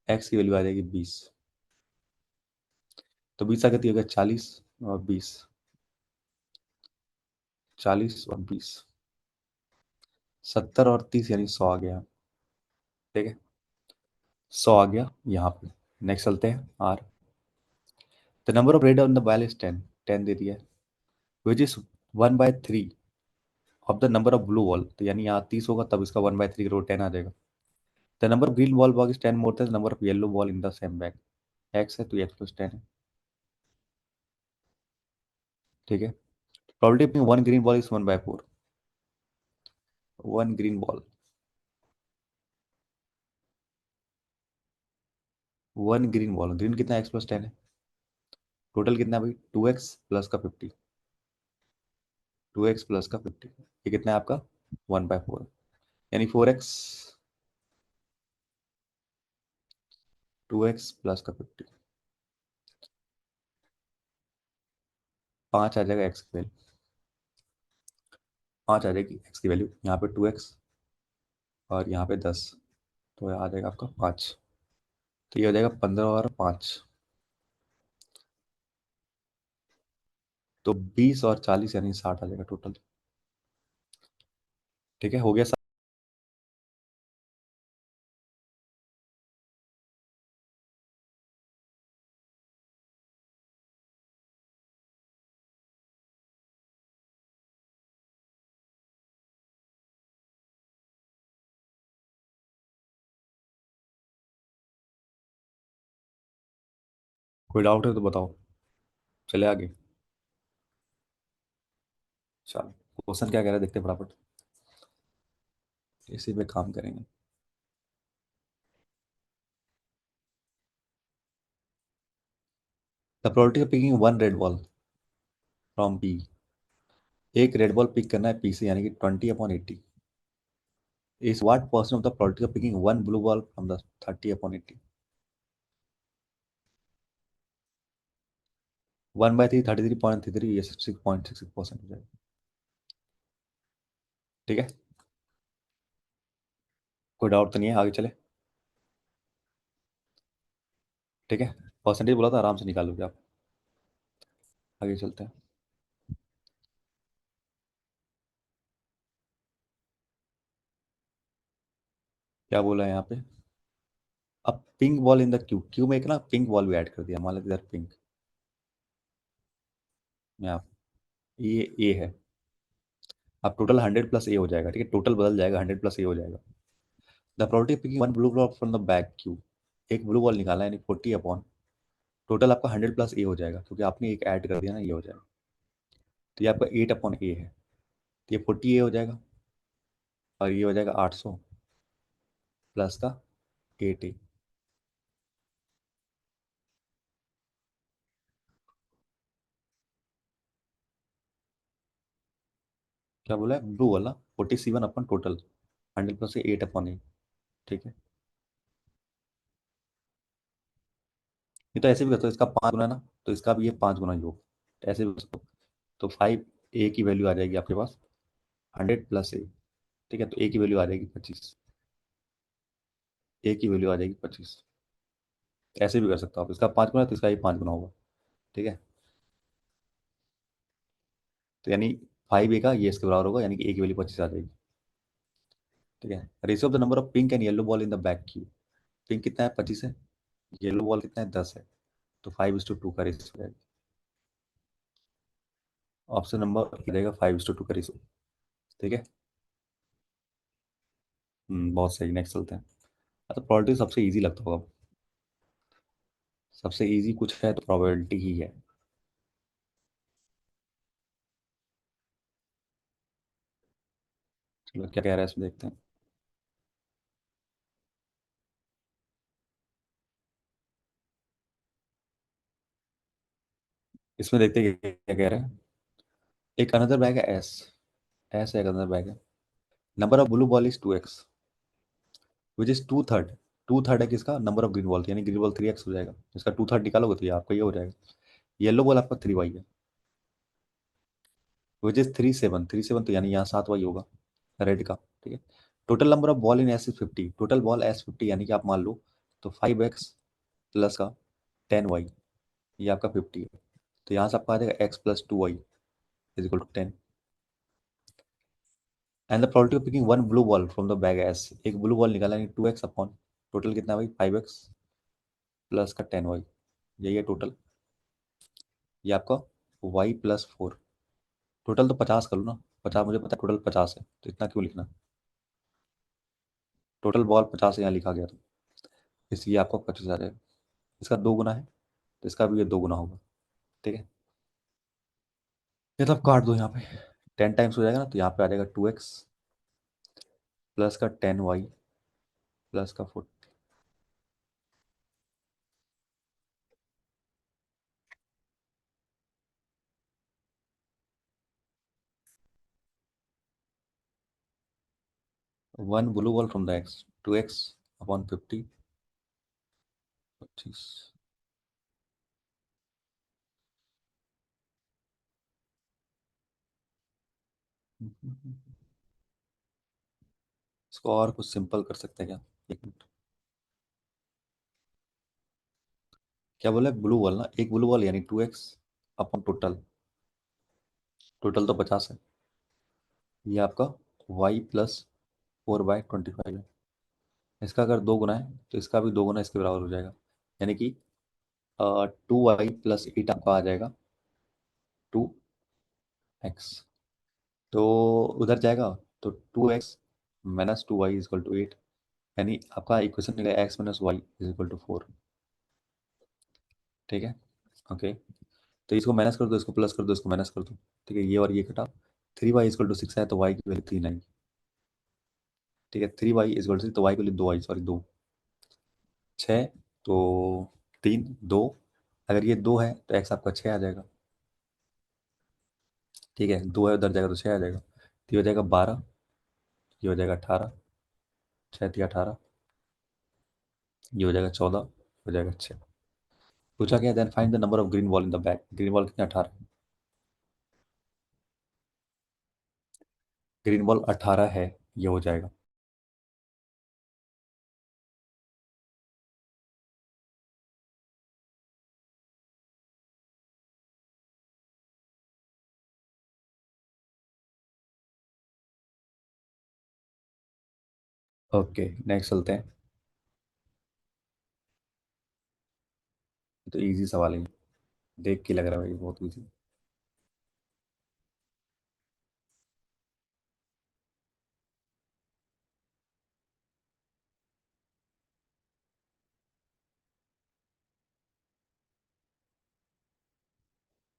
x की वैल्यू आ जाएगी 20। तो 20 आगे हो गया 40 और 20, 40 और 20, 70 और 30 यानी 100 आ गया। ठीक है, 100 आ गया यहाँ पे। नेक्स्ट चलते हैं R. The number of red on the ball is 10, 10 दे दिया है, which is 1/3 of the number of blue ball. तो यानी यहाँ 30 होगा तब इसका 1/3 करो 10 आ जाएगा। The number of green ball bag is 10 more than number of yellow ball in the same bag. X है तो x+10 है। ठीक है, probability one green ball is 1/4। One green ball, one green ball, green कितना x+10 है। Total कितना भाई 2x plus का 50, 2x प्लस का 50, ये कितना है आपका 1/4, यानी 4x, 2x प्लस का 50, 5 आ जाएगा x की वैल्यू, 5 आ जाएगी x की वैल्यू, यहाँ पे 2x और यहाँ पे 10, तो आ जाएगा आपका 5। तो ये हो जाएगा 15 और 5, तो 20 और 40 यानी 60 आ जाएगा टोटल। ठीक है, हो गया। कोई डाउट है तो बताओ, चले आगे। चलो, क्वेश्चन क्या कह रहा है देखते हैं फटाफट, इसी पे काम करेंगे। The probability of picking one red ball from P, एक रेड बॉल पिक करना है पी से, यानी कि 20/80 is what percent of the probability of picking one blue ball from the 30/80। 1/3 33.33, ये 6.66% हो जाएगा। ठीक है, कोई डाउट तो नहीं है, आगे चले। ठीक है, परसेंटेज बोला था आराम से निकालोगे आप। आगे चलते हैं। क्या बोला है यहाँ पे, अब pink ball in the Q, Q में एक ना पिंक बॉल भी ऐड कर दिया, मान लो इधर पिंक, यहाँ ये ए है। अब टोटल 100 प्लस ए हो जाएगा। ठीक है, टोटल बदल जाएगा, 100 प्लस ए हो जाएगा। The probability picking one blue ball from the back Q, एक ब्लू बॉल निकाला यानी 40 अपॉन टोटल आपका 100 प्लस ए हो जाएगा, क्योंकि आपने एक ऐड कर दिया ना, ये हो जाएगा। तो ये आपका 8/ए है, तो ये 40 ए हो जाएगा, और ये हो जाएगा 800 प्लस का 8 ए। क्या बोला है ब्लू वाला, 47 अपॉन टोटल 100 प्लस 8/ए। ठीक है, ये तो ऐसे भी कर सकते हो, इसका 5 गुना ना, तो इसका भी ये 5 गुना योग, तो ऐसे भी कर सकते हो। तो 5 ए की वैल्यू आ जाएगी आपके पास 100 + A, ठीक है, तो A की वैल्यू आ जाएगी 25। A की वैल्यू आ जाएगी 25। ऐसे भी कर सकते हो आप, इसका 5 गुना तो इसका ही 5 गुना होगा, ठीक है। तो यानी 5A का ये इसके बराबर होगा, यानी कि A की वैल्यू 25 आ जाएगी, ठीक है। Ratio of the number of pink and yellow ball in the back Q. Pink कितना है, 25 है। येलो बॉल कितना है, 10 है। तो 5:2 का रेशियो हो जाएगा। ऑप्शन नंबर रहेगा 5:2 का रेशियो, ठीक है। बहुत सही, नेक्स्ट चलते हैं। अच्छा, प्रोबेबिलिटी सबसे इजी लगता होगा, सबसे इजी कुछ है तो प्रोबेबिलिटी ही है। चलो क्या कह रहा है इसमें देखते हैं। इसमें देखते हैं क्या कह रहा है। एक अनदर बैग है एस, एस एक अनदर बैग है। Number of blue ball is 2x, which is two third. Two third है किसका, नंबर ऑफ ग्रीन बॉल, यानी ग्रीन बॉल 3x हो जाएगा। इसका टू थर्ड निकालोगे तो ये आपका ये हो जाएगा। येलो बॉल आपका 3y है, विच इज 3 7, 3 7 तो यानी यहाँ 7y होगा रेड का, ठीक है। Total number of ball in S is 50, total ball S 50, यानी कि आप मान लो तो 5x प्लस का 10y, ये आपका 50 है। तो यहाँ से आपका आ जाएगा x + 2y is equal to 10। And the probability of picking one blue ball from the bag S, एक ब्लू बॉल निकाला यानी 2x अपॉन टोटल कितना है भाई, 5x प्लस का 10y, यही है टोटल। ये आपका y + 4, टोटल तो 50 कर लो ना, 50 मुझे पता है टोटल 50 है, तो इतना क्यों लिखना। टोटल बॉल 50 यहाँ लिखा गया था, इसलिए आपको 25 आ जाएगा। इसका 2 गुना है तो इसका भी ये 2 गुना होगा, ठीक है। ये तो आप काट दो यहाँ पे, 10 टाइम्स हो जाएगा ना, तो यहाँ पे आ जाएगा 2x प्लस का 10y प्लस का 40। 1 blue ball from the x, 2x upon 50, 25। इसको और कुछ सिंपल कर सकते हैं क्या, एक मिनट। क्या बोला, ब्लू बॉल ना, एक ब्लू बॉल यानी 2x अपॉन टोटल, टोटल तो 50 है। ये आपका y + 4/25 है। इसका अगर 2 गुना है तो इसका भी 2 गुना इसके बराबर हो जाएगा, यानी कि 2y + 8 आपका आ जाएगा 2x। तो उधर जाएगा तो 2x - 2y = 8, यानी आपका इक्वेशन निकलेगा x - y = 4, ठीक है। ओके, तो इसको माइनस कर दो, इसको प्लस कर दो, इसको माइनस कर दो, ठीक है। ये और ये कटा, 3y = 6 है तो y की वैल्यू 3 आएगी, ठीक है। 3y = 6 तो y की वैल्यू 2 आई, सॉरी 2, 6 तो 3 2, अगर ये 2 है तो x आपका 6 आ जाएगा, ठीक है। 2 है उधर जाएगा तो 6 आ जाएगा, तो ये हो जाएगा 12, ये हो जाएगा 18, 6 × 3 = 18, ये हो जाएगा 14, हो जाएगा 6। पूछा क्या, then find the number of green ball in the bag, green ball कितने, 18, ग्रीन बॉल 18 है, ये हो जाएगा। ओके, नेक्स्ट चलते हैं। ये तो इजी सवाल है, देख के लग रहा है भाई बहुत इजी।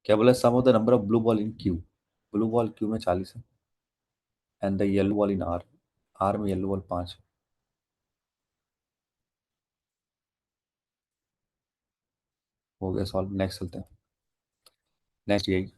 क्या बोला, sum of the number of blue ball in Q, blue ball Q में 40 है, and the yellow ball in R, R में येलो बॉल 5 है। हो गया सॉल्व, नेक्स्ट चलते हैं। नेक्स्ट यही।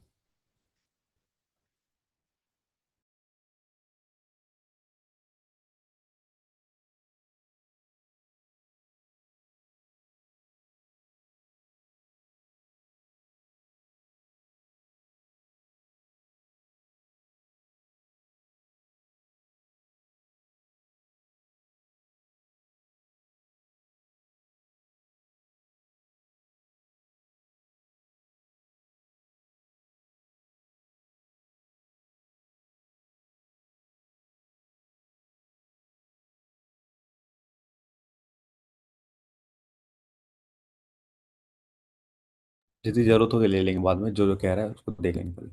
जितनी जरूरत होगी ले लेंगे बाद में, जो जो कह रहा है उसको देख लेंगे पहले।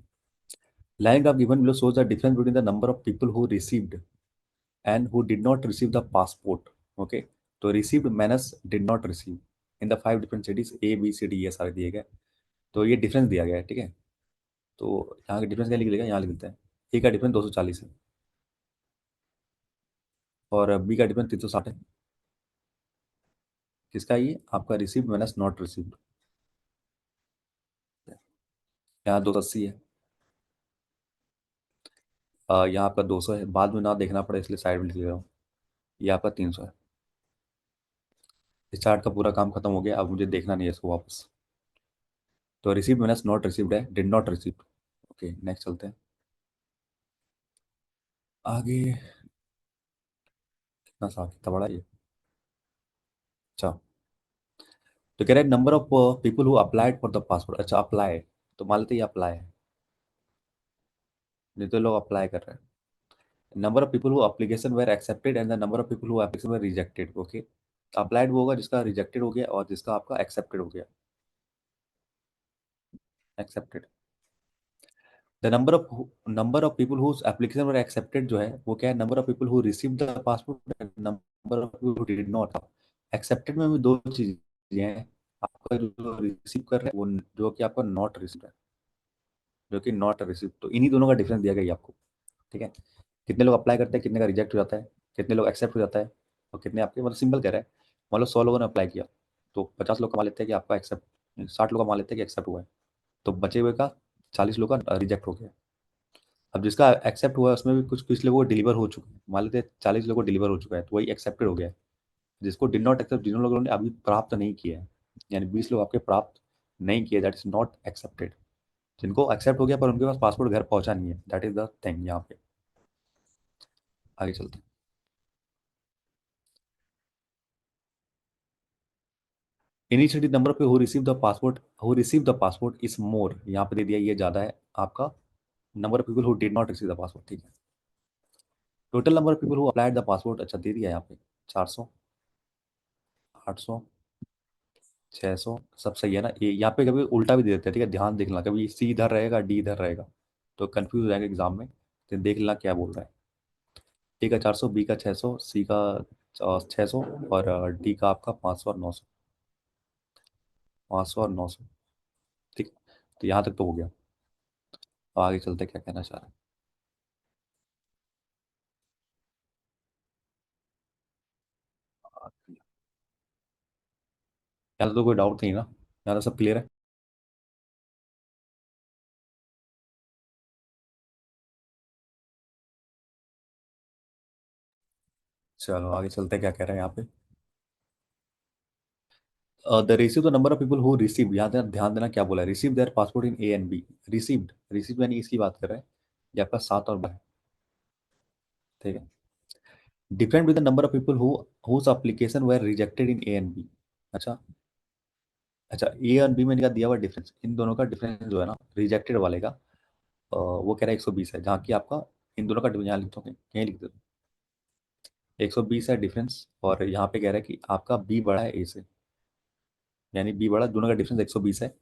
Line graph given below shows the difference between the number of people who received and who did not receive the passport. Okay, तो received minus did not receive in the 5 different cities A B C D ये सारे दिए गए। तो ये difference दिया गया है, ठीक है। तो यहाँ का डिफरेंस क्या लिख लेगा, यहाँ लिख देते हैं। ए का डिफरेंस 240 है और बी का डिफरेंस 360 है। किसका, ये आपका रिसीव्ड माइनस नॉट रिसीव्ड। यहाँ 280 है, यहाँ आपका 200 है, बाद में ना देखना पड़े इसलिए साइड में लिख ले रहा हूँ। ये आपका 300 है। इस चार्ट का पूरा काम खत्म हो गया, अब मुझे देखना नहीं है इसको वापस। तो रिसीव माइनस नॉट रिसीव्ड है, did not received. Okay next चलते हैं आगे। कितना सा कितना बड़ा ये। अच्छा, तो कह रहे हैं number of people who applied for the passport. अच्छा अप्लाई, तो मान लेते ये अप्लाई है, नहीं तो लोग अप्लाई कर रहे हैं। Number of people who application were accepted and the number of people who application were rejected. Okay, applied वो होगा जिसका रिजेक्टेड हो गया और जिसका आपका एक्सेप्टेड हो गया। Accepted. The number of people whose application were accepted जो है वो क्या है, number of people who receive the passport and number of people who did not. Accepted में भी दो चीजें हैं, आपका जो रिसीव कर रहे हैं वो, जो कि आपका नॉट रिसीव है, जो कि नॉट रिसीव। तो इन्हीं दोनों का डिफरेंस दिया गया है आपको, ठीक है। कितने लोग अप्लाई करते हैं, कितने का रिजेक्ट हो जाता है, कितने लोग एक्सेप्ट हो जाता है, और कितने आपके, मतलब सिंपल कह रहा है। मान लो 100 लोगों ने अप्लाई किया, तो 50 लोग कमा लेते हैं कि आपका एक्सेप्ट, 60 लोग कमा लेते हैं कि एक्सेप्ट हुआ है, तो बचे हुए का 40 लोग का रिजेक्ट हो गया। अब जिसका एक्सेप्ट हुआ है उसमें भी कुछ कुछ लोगों को डिलीवर हो चुका है, मान लेते हैं 40 लोगों को डिलीवर हो चुका है, तो वही एक्सेप्टेड हो गया है। जिसको डिड नॉट एक्सेप्ट, जिन लोगों ने अभी प्राप्त नहीं किया है, यानी 20 लोग आपके प्राप्त नहीं किए, दैट इज नॉट एक्सेप्टेड। जिनको एक्सेप्ट हो गया पर उनके पास पासपोर्ट घर पहुंचा नहीं है, दैट इज द थिंग यहाँ पे। आगे चलते हैं। इनिशियली नंबर पे who receive the passport is more, यहाँ पे दे दिया ये ज्यादा है आपका number of people who did not receive the passport, ठीक है। Total number of people who applied the passport, अच्छा दे दिया यहाँ पे 400, 800, 600, सब सही है ना। ये यहाँ पे कभी उल्टा भी दे देते हैं, ठीक है, ध्यान देखना, कभी सी इधर रहेगा डी इधर रहेगा, तो कंफ्यूज हो जाएगा एग्जाम में। तो देख लेना क्या बोल रहा है। ए का 400, बी का 600, सी का 600 और डी का आपका 500 और 900। 500 और 900, ठीक। तो यहाँ तक तो हो गया। अब आगे चलते क्या कहना चाह रहे हैं। यहाँ तो कोई डाउट नहीं ना, यहाँ तो सब क्लियर है। चलो आगे चलते क्या कह रहे हैं यहाँ पे। The receive the number of people who receive, यहाँ ध्यान देना क्या बोला है, receive their passport in A and B. Received, receive यानी इसकी बात कर रहे हैं, ये आपका 7 और 12, ठीक है। Different with the number of people who whose application were rejected in A and B. अच्छा, अच्छा ए और बी में इनका दिया हुआ डिफरेंस, इन दोनों का डिफरेंस जो है ना रिजेक्टेड वाले का, वो कह रहा है 120 है, जहाँ की आपका इन दोनों का यहाँ लिख दो, कहीं लिख दो 120 है डिफरेंस, और यहाँ पे कह रहा है कि आपका बी बड़ा है ए से, यानी बी बड़ा, दोनों का डिफरेंस 120 है,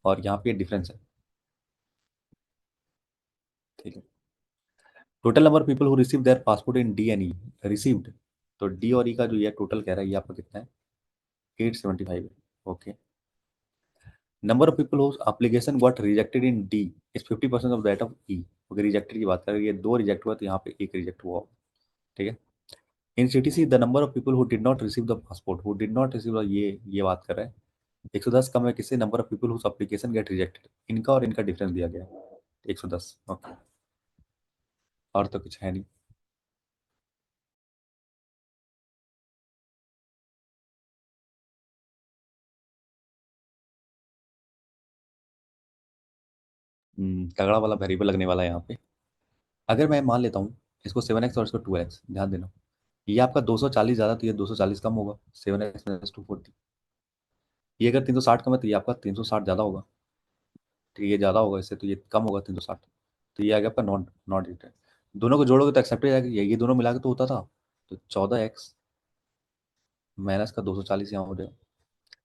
और यहाँ पे डिफरेंस है, ठीक है। Total number people who receive their passport in D and E, received, तो डी और ई का जो ये टोटल कह रहा है ये आपका कितना है, 875 है। Okay, number of people whose application got rejected in D is 50% of that of E. अगर रिजेक्टेड की बात करें, ये दो रिजेक्ट हुआ तो यहाँ पे एक रिजेक्ट हुआ, ठीक है। In city C the number of people who did not receive the passport, who did not receive, ये बात कर रहे हैं। 110 कम है किससे, number of people whose application get rejected, इनका और इनका डिफरेंस दिया गया है 110। ओके, और तो कुछ है नहीं। तगड़ा वाला वेरिएबल लगने वाला है यहाँ पे। अगर मैं मान लेता हूँ इसको 7x और इसको 2x, ध्यान देना, ये आपका 240 ज़्यादा तो ये 240 कम होगा, 7x -240। ये अगर 360 कम है तो ये आपका 360 ज़्यादा होगा, तो ये ज़्यादा होगा इससे, तो ये कम होगा 360। तो ये आ गया आपका नॉट नॉट रिटर्न। दोनों को जोड़ोगे तो एक्सेप्ट हो जाएगा, ये दोनों मिला के तो होता था। तो 14x माइनस का 240 यहाँ हो जाएगा,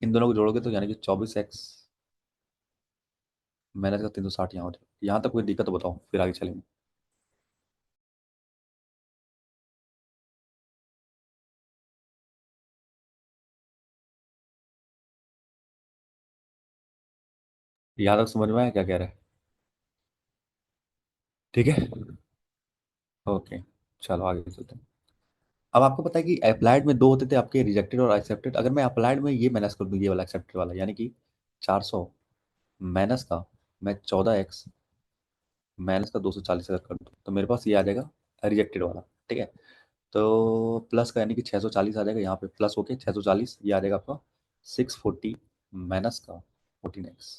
इन दोनों को जोड़ोगे तो यानी कि 24x माइनस का 360 यहाँ हो जाएगा। यहाँ तक कोई दिक्कत तो बताओ, फिर आगे चलेंगे। यहाँ तक समझ में आया क्या कह रहे हैं? ठीक है। ओके, चलो आगे चलते हैं। अब आपको पता है कि अप्लाइड में दो होते थे आपके, रिजेक्टेड और एक्सेप्टेड। अगर मैं अप्लाइड में ये माइनस कर दूं, ये वाला एक्सेप्टेड वाला, यानी कि 400 माइनस का मैं 14x माइनस का 240 अगर कर दूं, तो मेरे पास ये आ जाएगा रिजेक्टेड वाला। ठीक है। तो प्लस का यानी कि 640 आ जाएगा, यहाँ पे प्लस होके 640 ये आ जाएगा आपका 640 माइनस का 14x।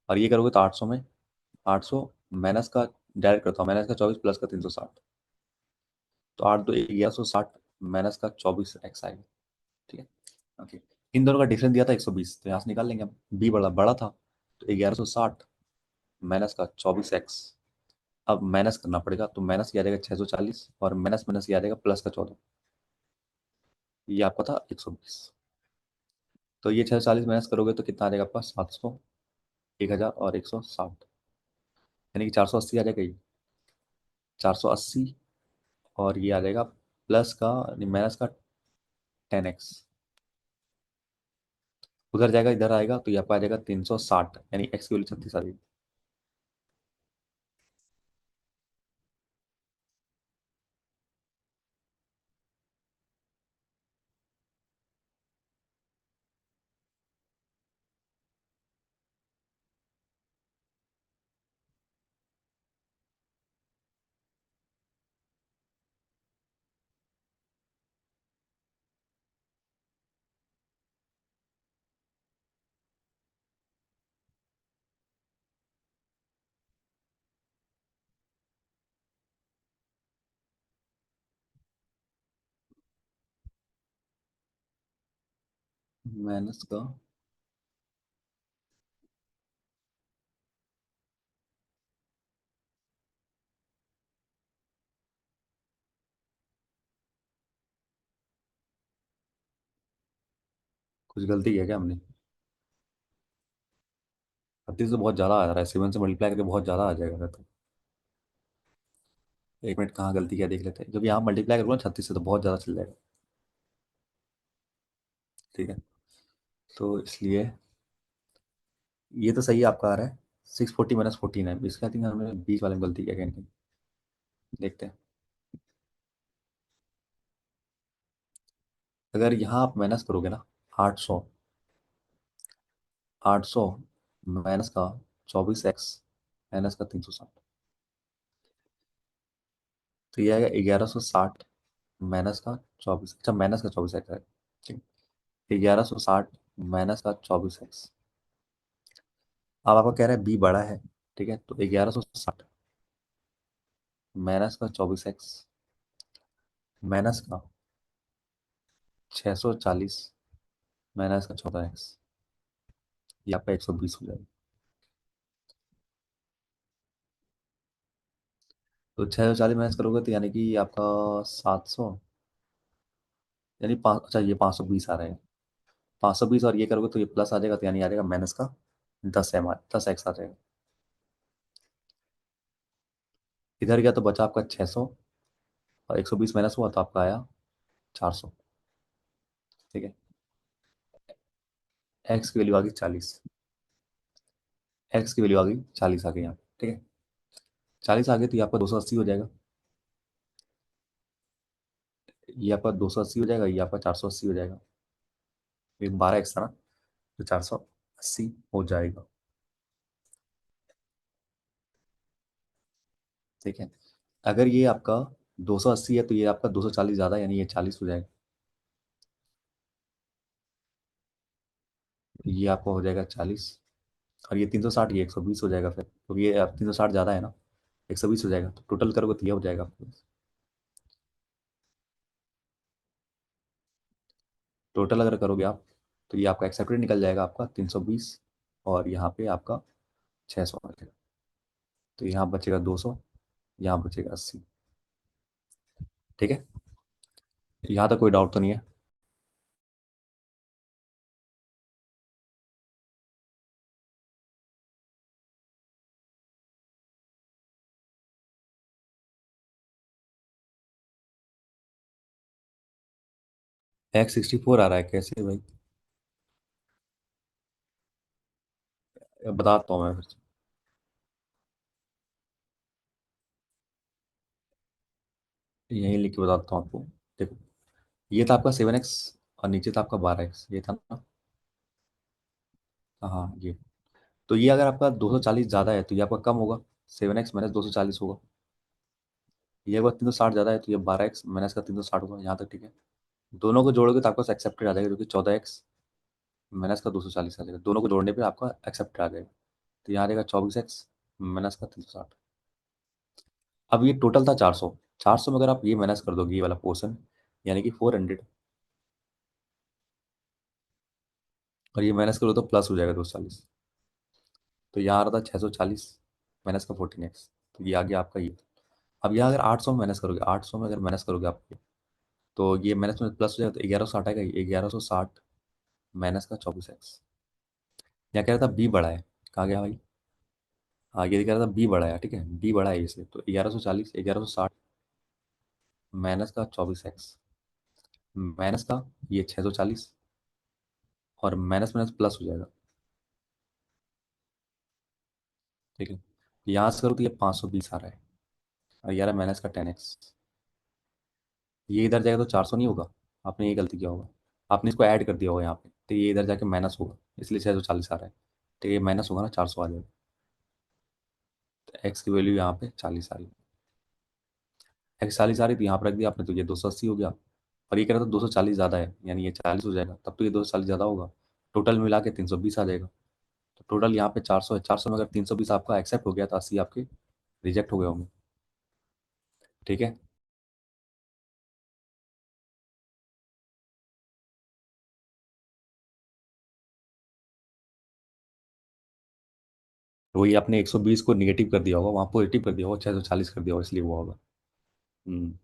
और ये करोगे तो 800 में, 800 माइनस का, डायरेक्ट करता हूँ, माइनस का 24 प्लस का 360, तो 8 दो 1160 माइनस का 24x आएगा। ठीक है। ओके। इन दोनों का डिफरेंस दिया था 120, तो यहाँ से निकाल लेंगे हम। बी बड़ा बड़ा था, तो 1160 माइनस का 24x। अब माइनस करना पड़ेगा, तो माइनस किया जाएगा 640, और माइनस माइनस किया जाएगा प्लस का 14। ये आपका था 120। तो ये 640 माइनस करोगे तो कितना आ जाएगा आपका? 700, 1000 और 160, यानी कि 480 आ जाएगा ये, 480। और ये आ जाएगा प्लस का माइनस का 10x, उधर जाएगा इधर आएगा, तो यहाँ पर आ जाएगा 360, यानी x की वैल्यू 36 आ जाएगी। माइनस का कुछ गलती किया क्या हमने? 36 तो बहुत ज़्यादा आ रहा है, 7 से मल्टीप्लाई करके बहुत ज़्यादा आ जाएगा तो। एक मिनट, कहाँ गलती क्या देख लेते हैं। जब यहाँ मल्टीप्लाई करूँगा 36 से तो बहुत ज़्यादा चल जाएगा। ठीक है। तो इसलिए ये तो सही आपका आ रहा है, 640 माइनस 14 है। इसका आई थिंक हमने बीच वाले में गलती किया कहीं कहीं। देखते हैं। अगर यहाँ आप माइनस करोगे ना, 800, 800 माइनस का 24x माइनस का 360, तो ये आएगा 1160 माइनस का 24। अच्छा, माइनस का 24x है। ठीक। 1160 माइनस का 24x। अब आपको कह रहा है बी बड़ा है। ठीक है, तो 1160 माइनस का 24x माइनस का 640 माइनस का 14x, ये आपका 120 हो जाएगा। तो 640 माइनस करोगे तो यानी कि आपका 700, यानी पाँच, अच्छा ये 520 आ रहा है। 520 और ये करोगे तो ये प्लस आ जाएगा, तो यानी आ जाएगा माइनस का 10 10x आ जाएगा। इधर गया तो बचा आपका 600, और 120 माइनस हुआ तो आपका आया 400। ठीक है। एक्स की वैल्यू आ गई 40, एक्स की वैल्यू आ गई 40 आ गई यहाँ पे। ठीक है। 40 आ गई तो ये आपका 280 हो जाएगा, ये आपका 280 हो जाएगा, ये आपका 480 हो जाएगा। ये 12x था ना, तो 480 हो जाएगा। ठीक है। अगर ये आपका 280 है, तो ये आपका 240 ज़्यादा है, यानी ये 40 हो जाएगा। ये आपका हो जाएगा 40, और ये 360, ये 120 हो जाएगा फिर, क्योंकि ये 360 ज़्यादा है ना, 120 हो जाएगा। तो टोटल करोगे तो ये हो जाएगा आपको। टोटल अगर करोगे आप, तो ये आपका एक्सेप्टेड निकल जाएगा आपका 320, और यहाँ पे आपका 600 आ जाएगा। तो यहाँ बचेगा 200, यहाँ बचेगा 80। ठीक है। यहाँ तक कोई डाउट तो नहीं है? x64 आ रहा है कैसे भाई? बताता हूँ मैं फिर से। यहीं लिख के बताता हूँ आपको। देखो, ये था आपका 7x और नीचे था आपका 12x, ये था ना? हाँ ये। तो ये अगर आपका 240 ज़्यादा है तो ये आपका कम होगा, 7x माइनस 240 होगा। ये अगर 360 ज़्यादा है तो ये 12x माइनस का 360 होगा, यहाँ तक ठीक है। दोनों को जोड़ोगे तो आपका एक्सेप्टेड आ जाएगा, जो कि 14x माइनस का 240 आ जाएगा। दोनों को जोड़ने पे आपका एक्सेप्टेड आ जाएगा। तो यहाँ आ जाएगा 24x माइनस का 360। अब ये टोटल था 400। 400 में अगर आप ये माइनस कर दोगे ये वाला पोर्शन, यानी कि 400, और ये माइनस करो तो प्लस हो जाएगा 240। तो यहाँ आ रहा था 640 माइनस का 14x, तो ये आ गया आपका ये। अब यहाँ अगर 800 में माइनस करोगे, 800 में अगर माइनस करोगे आप ये, तो ये माइनस में प्लस हो जाएगा, तो 1160 आएगा। 1160 माइनस का 24x। यहाँ कह रहा था बी बड़ा है, कहाँ गया भाई? हाँ ये कह रहा था बी बड़ा है, ठीक है, बी बड़ा है इसे, तो 1140 1160 माइनस का 24x माइनस का ये 640, और माइनस माइनस प्लस हो जाएगा, ठीक है। यहाँ से करो तो ये 520 आ रहा है, और 11 माइनस का 10x। ये इधर जाएगा तो 400 नहीं होगा, आपने ये गलती किया होगा, आपने इसको ऐड कर दिया होगा यहाँ पे, तो ये इधर जाके माइनस होगा, इसलिए 640 आ रहा है। तो ये माइनस होगा ना, 400 आ जाएगा। तो एक्स की वैल्यू यहाँ पे 40 आ रही है। एक्स 40 आ रही थी, यहाँ पर रख दिया आपने, तो ये 280 हो गया। और ये कह रहा था 240 ज़्यादा है, यानी ये 40 हो जाएगा, तब तो ये 240 ज़्यादा होगा। टोटल मिला के 320 आ जाएगा। तो टोटल यहाँ पे 400 है, 400 में अगर 320 आपका एक्सेप्ट हो गया तो 80 आपके रिजेक्ट हो गए होंगे, ठीक है। तो वही आपने 120 को निगेटिव कर दिया होगा, वहाँ पॉजिटिव कर दिया होगा, 640 कर दिया होगा, इसलिए हुआ होगा। हम्म।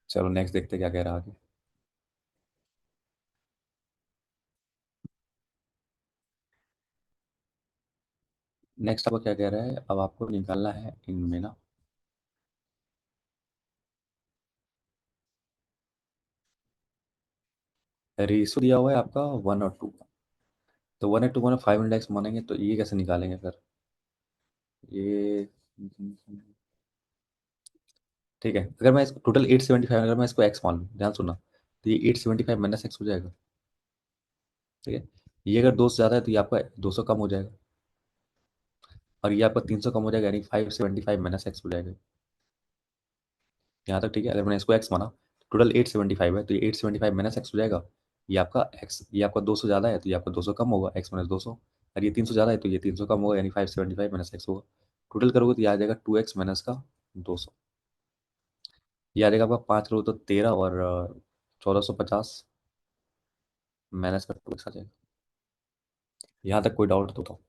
चलो नेक्स्ट देखते हैं क्या कह रहा है आगे। नेक्स्ट आपको क्या कह रहा है, अब आपको निकालना है इनमें ना, रेशियो दिया हुआ है आपका 1 और 2 का। तो 1:2 में 5 इंडेक्स मानेंगे, तो ये कैसे निकालेंगे फिर? ये ठीक है, अगर मैं इसको टोटल 875, अगर मैं इसको एक्स मान लूँ, ध्यान सुनना, तो ये 875 माइनस एक्स हो जाएगा, ठीक है। ये अगर 2 से ज़्यादा है तो ये आपका 200 कम हो जाएगा, और ये आपका 300 कम हो जाएगा, यानी 575 माइनस एक्स हो जाएगा। यहाँ तक ठीक है। अगर मैंने इसको एक्स माना, टोटल 875 है, तो ये 875 माइनस एक्स हो जाएगा। ये आपका एक्स, ये आपका 200 ज़्यादा है तो ये आपका 200 कम होगा, एक्स माइनस 200। और ये 300 ज़्यादा है तो ये 300 कम होगा, यानी 575 माइनस एक्स होगा। टोटल करोगे तो ये आ जाएगा 2x माइनस का 200। ये आ जाएगा आपका 5 करोगे तो 13, और 1450 माइनस का 2x आ जाएगा। यहाँ तक कोई डाउट तो बताओ।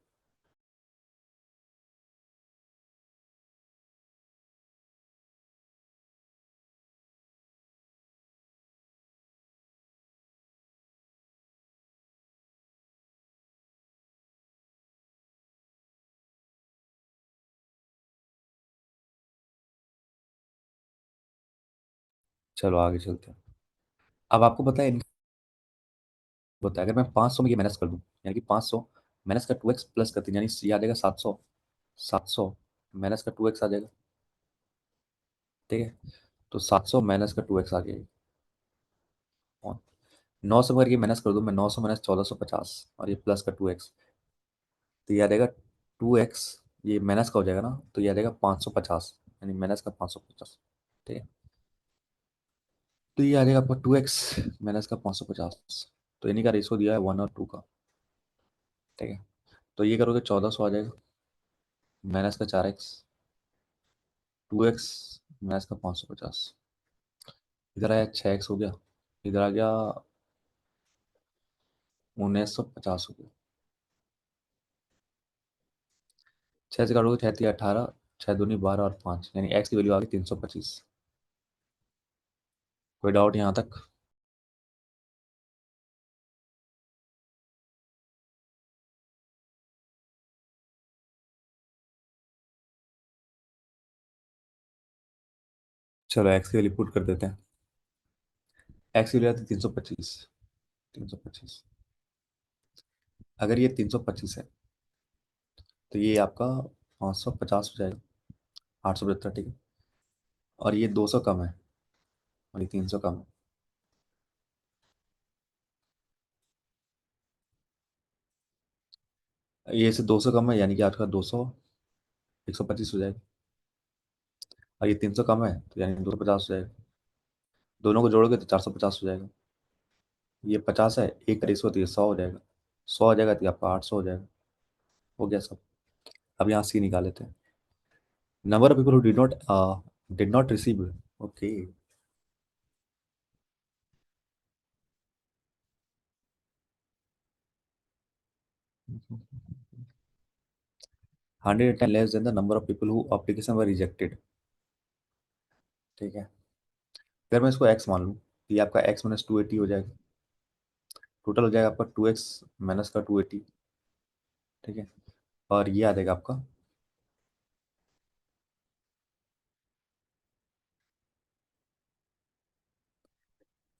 चलो आगे चलते हैं। अब आपको पता है होता है, अगर मैं 500 में ये माइनस कर दूं, यानी कि 500 माइनस का 2x प्लस का 3, यानी ये आ जाएगा 700। 700 माइनस का 2x आ जाएगा, ठीक है। तो 700 माइनस का 2x आ गया। और 900 में अगर ये माइनस कर दूं मैं, 900 माइनस 1450, और ये प्लस का 2x, तो ये आ जाएगा 2x, ये माइनस का हो जाएगा ना, तो ये आ जाएगा 550, यानी माइनस का 550, ठीक है। तो ये आ जाएगा आपका 2x माइनस का 550। तो इन्हीं का रेशो दिया है 1 और 2 का, ठीक है। तो ये करोगे 1400 आ जाएगा, माइनस का 4x, 2x माइनस का 550, इधर आया 6x हो गया, इधर आ गया 1950 हो गया। 6 से काटोगे, 6×3 = 18, 6×2 = 12, और 5, यानी x की वैल्यू आ गई 325। कोई डाउट यहाँ तक? चलो x की वैल्यू पुट कर देते हैं। एक्स की वैल्यू आती है 325। 325। अगर ये 325 है तो ये आपका 550 हो जाएगा। 875, ठीक है। और ये 200 कम है और ये 300 कम है। ये से 200 कम है, यानी कि आपका 200, 125 हो जाएगा। और ये 300 कम है तो यानी 250 हो जाएगा। दोनों को जोड़ोगे तो 450 हो जाएगा। ये 50 है, एक रेस होती है 100 हो जाएगा। 100 हो जाएगा तो आपका 800 हो जाएगा। हो गया सब। अब यहाँ सी निकाल लेते हैं। Number of people who did not receive. Okay. 110 less than the number of people who application were rejected. ठीक है। अगर मैं इसको एक्स मान लूँ तो ये आपका एक्स माइनस 280 हो जाएगा। टोटल हो जाएगा आपका 2x माइनस का 280। ठीक है। और ये आ जाएगा आपका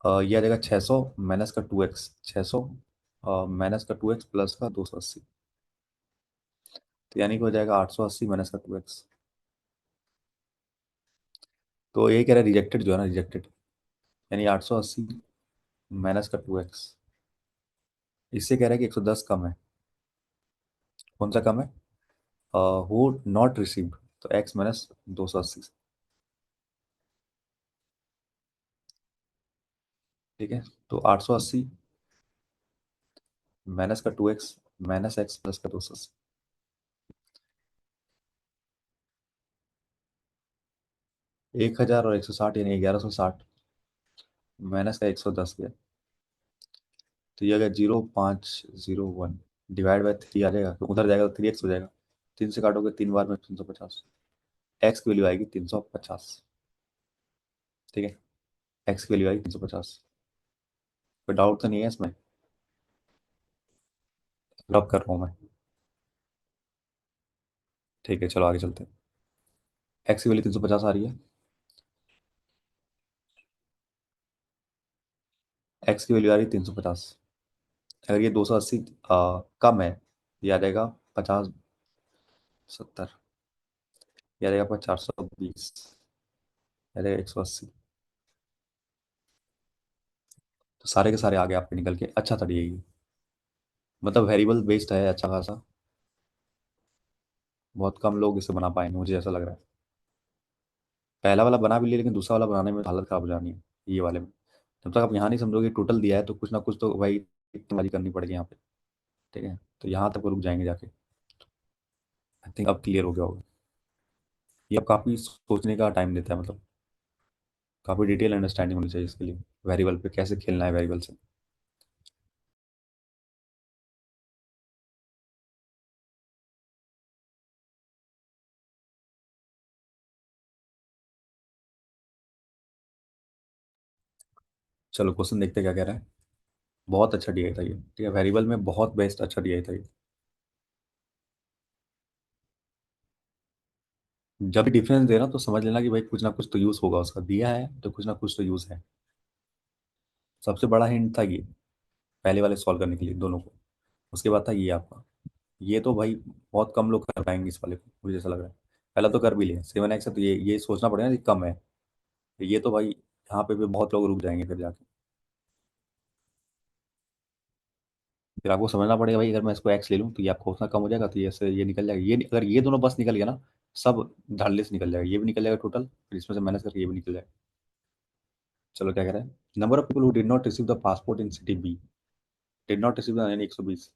ये आ जाएगा 600 माइनस का 2x। 600 माइनस का 2x प्लस का 280। तो यानी कि हो जाएगा 880 माइनस का 2x। तो ये कह रहा है रिजेक्टेड जो है ना, रिजेक्टेड, यानी 880 माइनस का 2x। इससे कह रहा है कि 110 कम है। कौन सा कम है? वो नॉट रिसीव्ड। तो x माइनस 280। ठीक है। तो 880 माइनस का 2x माइनस एक्स प्लस का 280। 1000 और 160 यानी 1160 माइनस का 110 गया। तो ये अगर 0501 डिवाइड बाई 3 आ जाएगा तो उधर जाएगा तो 3x हो जाएगा। 3 से काटोगे 3 बार में 350। एक्स की वैल्यू आएगी 350। ठीक है। एक्स की वैल्यू आएगी 350। कोई डाउट तो नहीं है इसमें? रब कर रहा हूँ मैं। ठीक है, चलो आगे चलते हैं। एक्स की वैल्यू 350 आ रही है। एक्स की वैल्यू आ रही है 350। अगर ये 280 कम है, ये आ जाएगा 50, 70, ये आ जाएगा आपका 420, आ जाएगा 180। तो सारे के सारे आगे आपके निकल के अच्छा था ये। मतलब वेरिएबल बेस्ड है अच्छा खासा। बहुत कम लोग इसे बना पाएंगे मुझे ऐसा लग रहा है। पहला वाला बना भी लिया लेकिन दूसरा वाला बनाने में हालत खराब हो जानी है ये वाले में। जब तक आप यहाँ नहीं समझोगे टोटल दिया है तो कुछ ना कुछ तो भाई तुम्हारी करनी पड़ेगी यहाँ पे। ठीक है, तो यहाँ तक वो रुक जाएंगे जाके। आई थिंक अब क्लियर हो गया होगा। ये अब काफ़ी सोचने का टाइम देता है, मतलब काफ़ी डिटेल अंडरस्टैंडिंग होनी चाहिए इसके लिए, वेरिएबल पे कैसे खेलना है वेरिएबल से। चलो क्वेश्चन देखते हैं क्या कह रहा है। बहुत अच्छा दिया था ये। ठीक है, वेरिएबल में बहुत बेस्ट अच्छा दिया था ये। जब भी डिफरेंस दे ना तो समझ लेना कि भाई कुछ ना कुछ तो यूज़ होगा, उसका दिया है तो कुछ ना कुछ तो यूज़ है। सबसे बड़ा हिंट था ये पहले वाले सॉल्व करने के लिए दोनों को। उसके बाद था ये आपका। ये तो भाई बहुत कम लोग कर पाएंगे इस वाले को, मुझे ऐसा लग रहा है। पहला तो कर भी लिए 7x है तो ये सोचना पड़ेगा ना कि कम है। तो ये तो भाई यहाँ पे भी बहुत लोग रुक जाएंगे फिर जाके। फिर आपको समझना पड़ेगा भाई, अगर मैं इसको एक्स ले लूँ तो ये आपको उतना कम हो जाएगा तो ये से ये निकल जाएगा। ये अगर ये दोनों बस निकल गया ना, सब धड़ल्ले से निकल जाएगा। ये भी निकल जाएगा टोटल, फिर इसमें से माइनस करके ये भी निकल जाएगा। चलो क्या कह रहा है। Number of people who did not receive the passport in city B. Did not receive the यानी 120।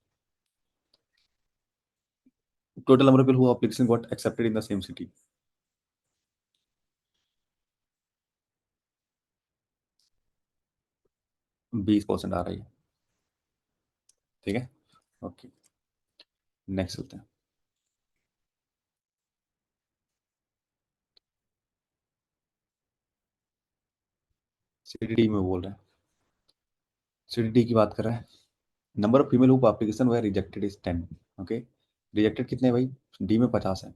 Total number of people who application got accepted in the same city. 20% आ रही है। ठीक है। ओके, नेक्स्ट चलते हैं। सीडीडी में बोल रहे हैं। सीडीडी की बात कर रहे हैं। Number of female who application way rejected is 10। Okay. Rejected कितने हैं भाई? डी में 50 है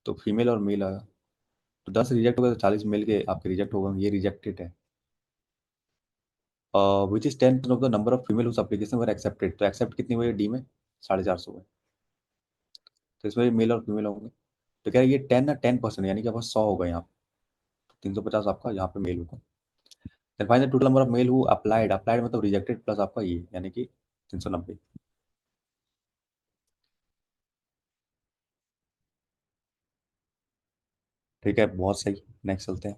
तो फीमेल और मेल आया। तो 10 रिजेक्ट हो गए तो 40 मेल के आपके रिजेक्ट होगा, ये रिजेक्टेड है। Which is 10% of the number of female whose application were accepted. तो एक्सेप्ट कितनी हुई है डी में? 450 हुए। तो इसमें मेल और फीमेल होंगे। तो कह रहे ये 10 ना 10%, यानी कि आपका 100 होगा यहाँ पे। 350 आपका यहाँ पे मेल होगा। Then find the total number of male who applied. Applied मतलब रिजेक्टेड प्लस आपका ये, यानी कि 390। ठीक है, बहुत सही। नेक्स्ट चलते हैं।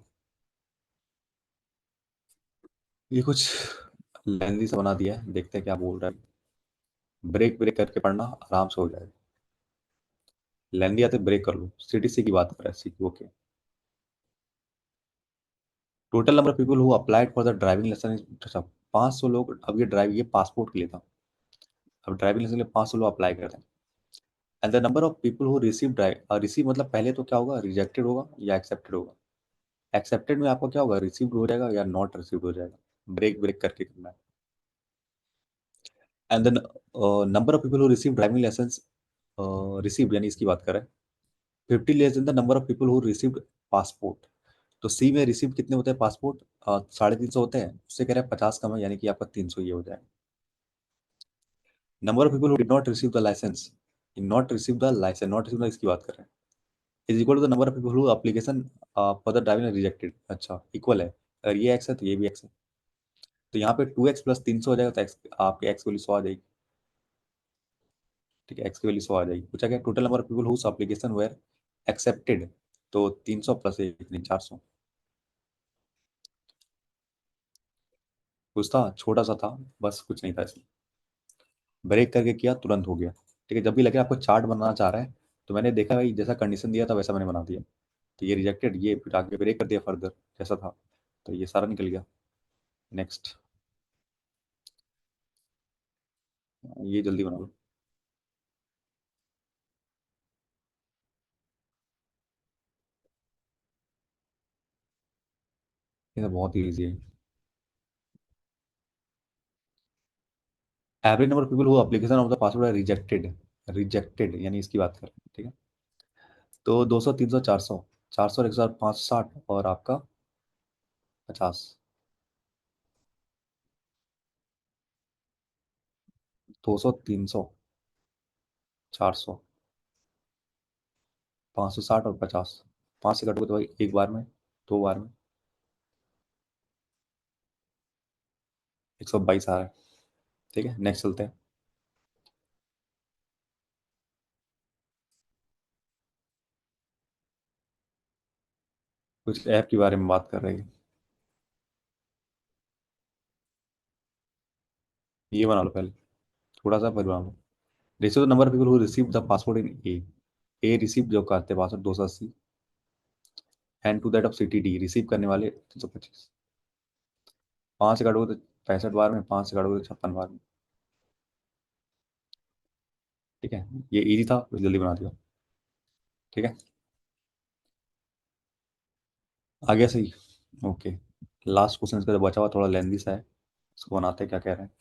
ये कुछ लेंदी से बना दिया है, देखते हैं क्या बोल रहा है। ब्रेक ब्रेक करके पढ़ना, आराम से हो जाएगा। लेंदी आते ब्रेक कर लो। सीटीसी की बात कर रहा है, C okay. Total number of people who applied for the driving licence. अच्छा, 500 लोग। अब ये ड्राइव, ये पासपोर्ट के लिए था। अब ड्राइविंग लाइसेंस के लिए 500 लोग अप्लाई करते हैं। And the number of people who receive drive, receive मतलब पहले तो क्या होगा, रिजेक्टेड होगा या एक्सेप्टेड होगा। एक्सेप्टेड में आपका क्या होगा, रिसीव्ड हो जाएगा या नॉट रिसीव्ड हो जाएगा। ब्रेक ब्रेक करके करना है। And then number of people who receive driving licence, received यानी इसकी बात करें, 50 less than the number of people who received passport. तो सी में रिसीव कितने होते हैं पासपोर्ट? 350 होते हैं। उससे कह रहे हैं 50 कम है, यानी कि आपका 300 ये हो जाएगा। Number of people who did not receive the licence, not receive the licence, not receive इसकी बात कर रहे हैं, is equal to the number of people who application for the driving rejected. अच्छा, इक्वल है। अगर ये एक्स है तो ये भी एक्स है। तो यहाँ पे 2x प्लस 300 हो जाएगा, तो एक्स आपके एक्स की वैल्यू 100 आ जाएगी। ठीक है, एक्स की वैल्यू 100 आ जाएगी। पूछा गया total number of people whose application were accepted. तो 300 प्लस 1 नहीं, 400। कुछ था, छोटा सा था, बस कुछ नहीं था इसमें। ब्रेक करके किया, तुरंत हो गया। ठीक है, जब भी लगे आपको चार्ट बनाना चाह रहा है, तो मैंने देखा भाई जैसा कंडीशन दिया था वैसा मैंने बना दिया। तो ये रिजेक्टेड, ये फिर आगे ब्रेक कर दिया फर्दर जैसा था। तो ये सारा निकल गया। नेक्स्ट, ये जल्दी बना लो। ये तो बहुत ही ईजी है। Average number of people who application of the password है रिजेक्टेड। रिजेक्टेड यानी इसकी बात करें। ठीक है, तो 200, 300, 400, 400 एक 560 और आपका 50। 200, 300, 400, 560 और 50। 5 से कटोगे तो भाई एक बार में, 2 बार में 122 आ रहा है। ठीक है, नेक्स्ट चलते हैं। कुछ ऐप के बारे में बात कर रही है। ये बना लो पहले, थोड़ा सा पहले बना लो। Receive the number of people who receive the password in A receive जो करते हैं password 280। And to that of city D receive करने वाले 325। 5 से काटोगे तो 65 बार में, 5 से काटोगे तो 56 बार में। ठीक है, ये इजी था तो जल्दी बना दिया। ठीक है, आ गया सही। ओके, लास्ट क्वेश्चन इसका जो बचा हुआ थोड़ा लेंदी सा है, इसको बनाते हैं, क्या कह रहे हैं।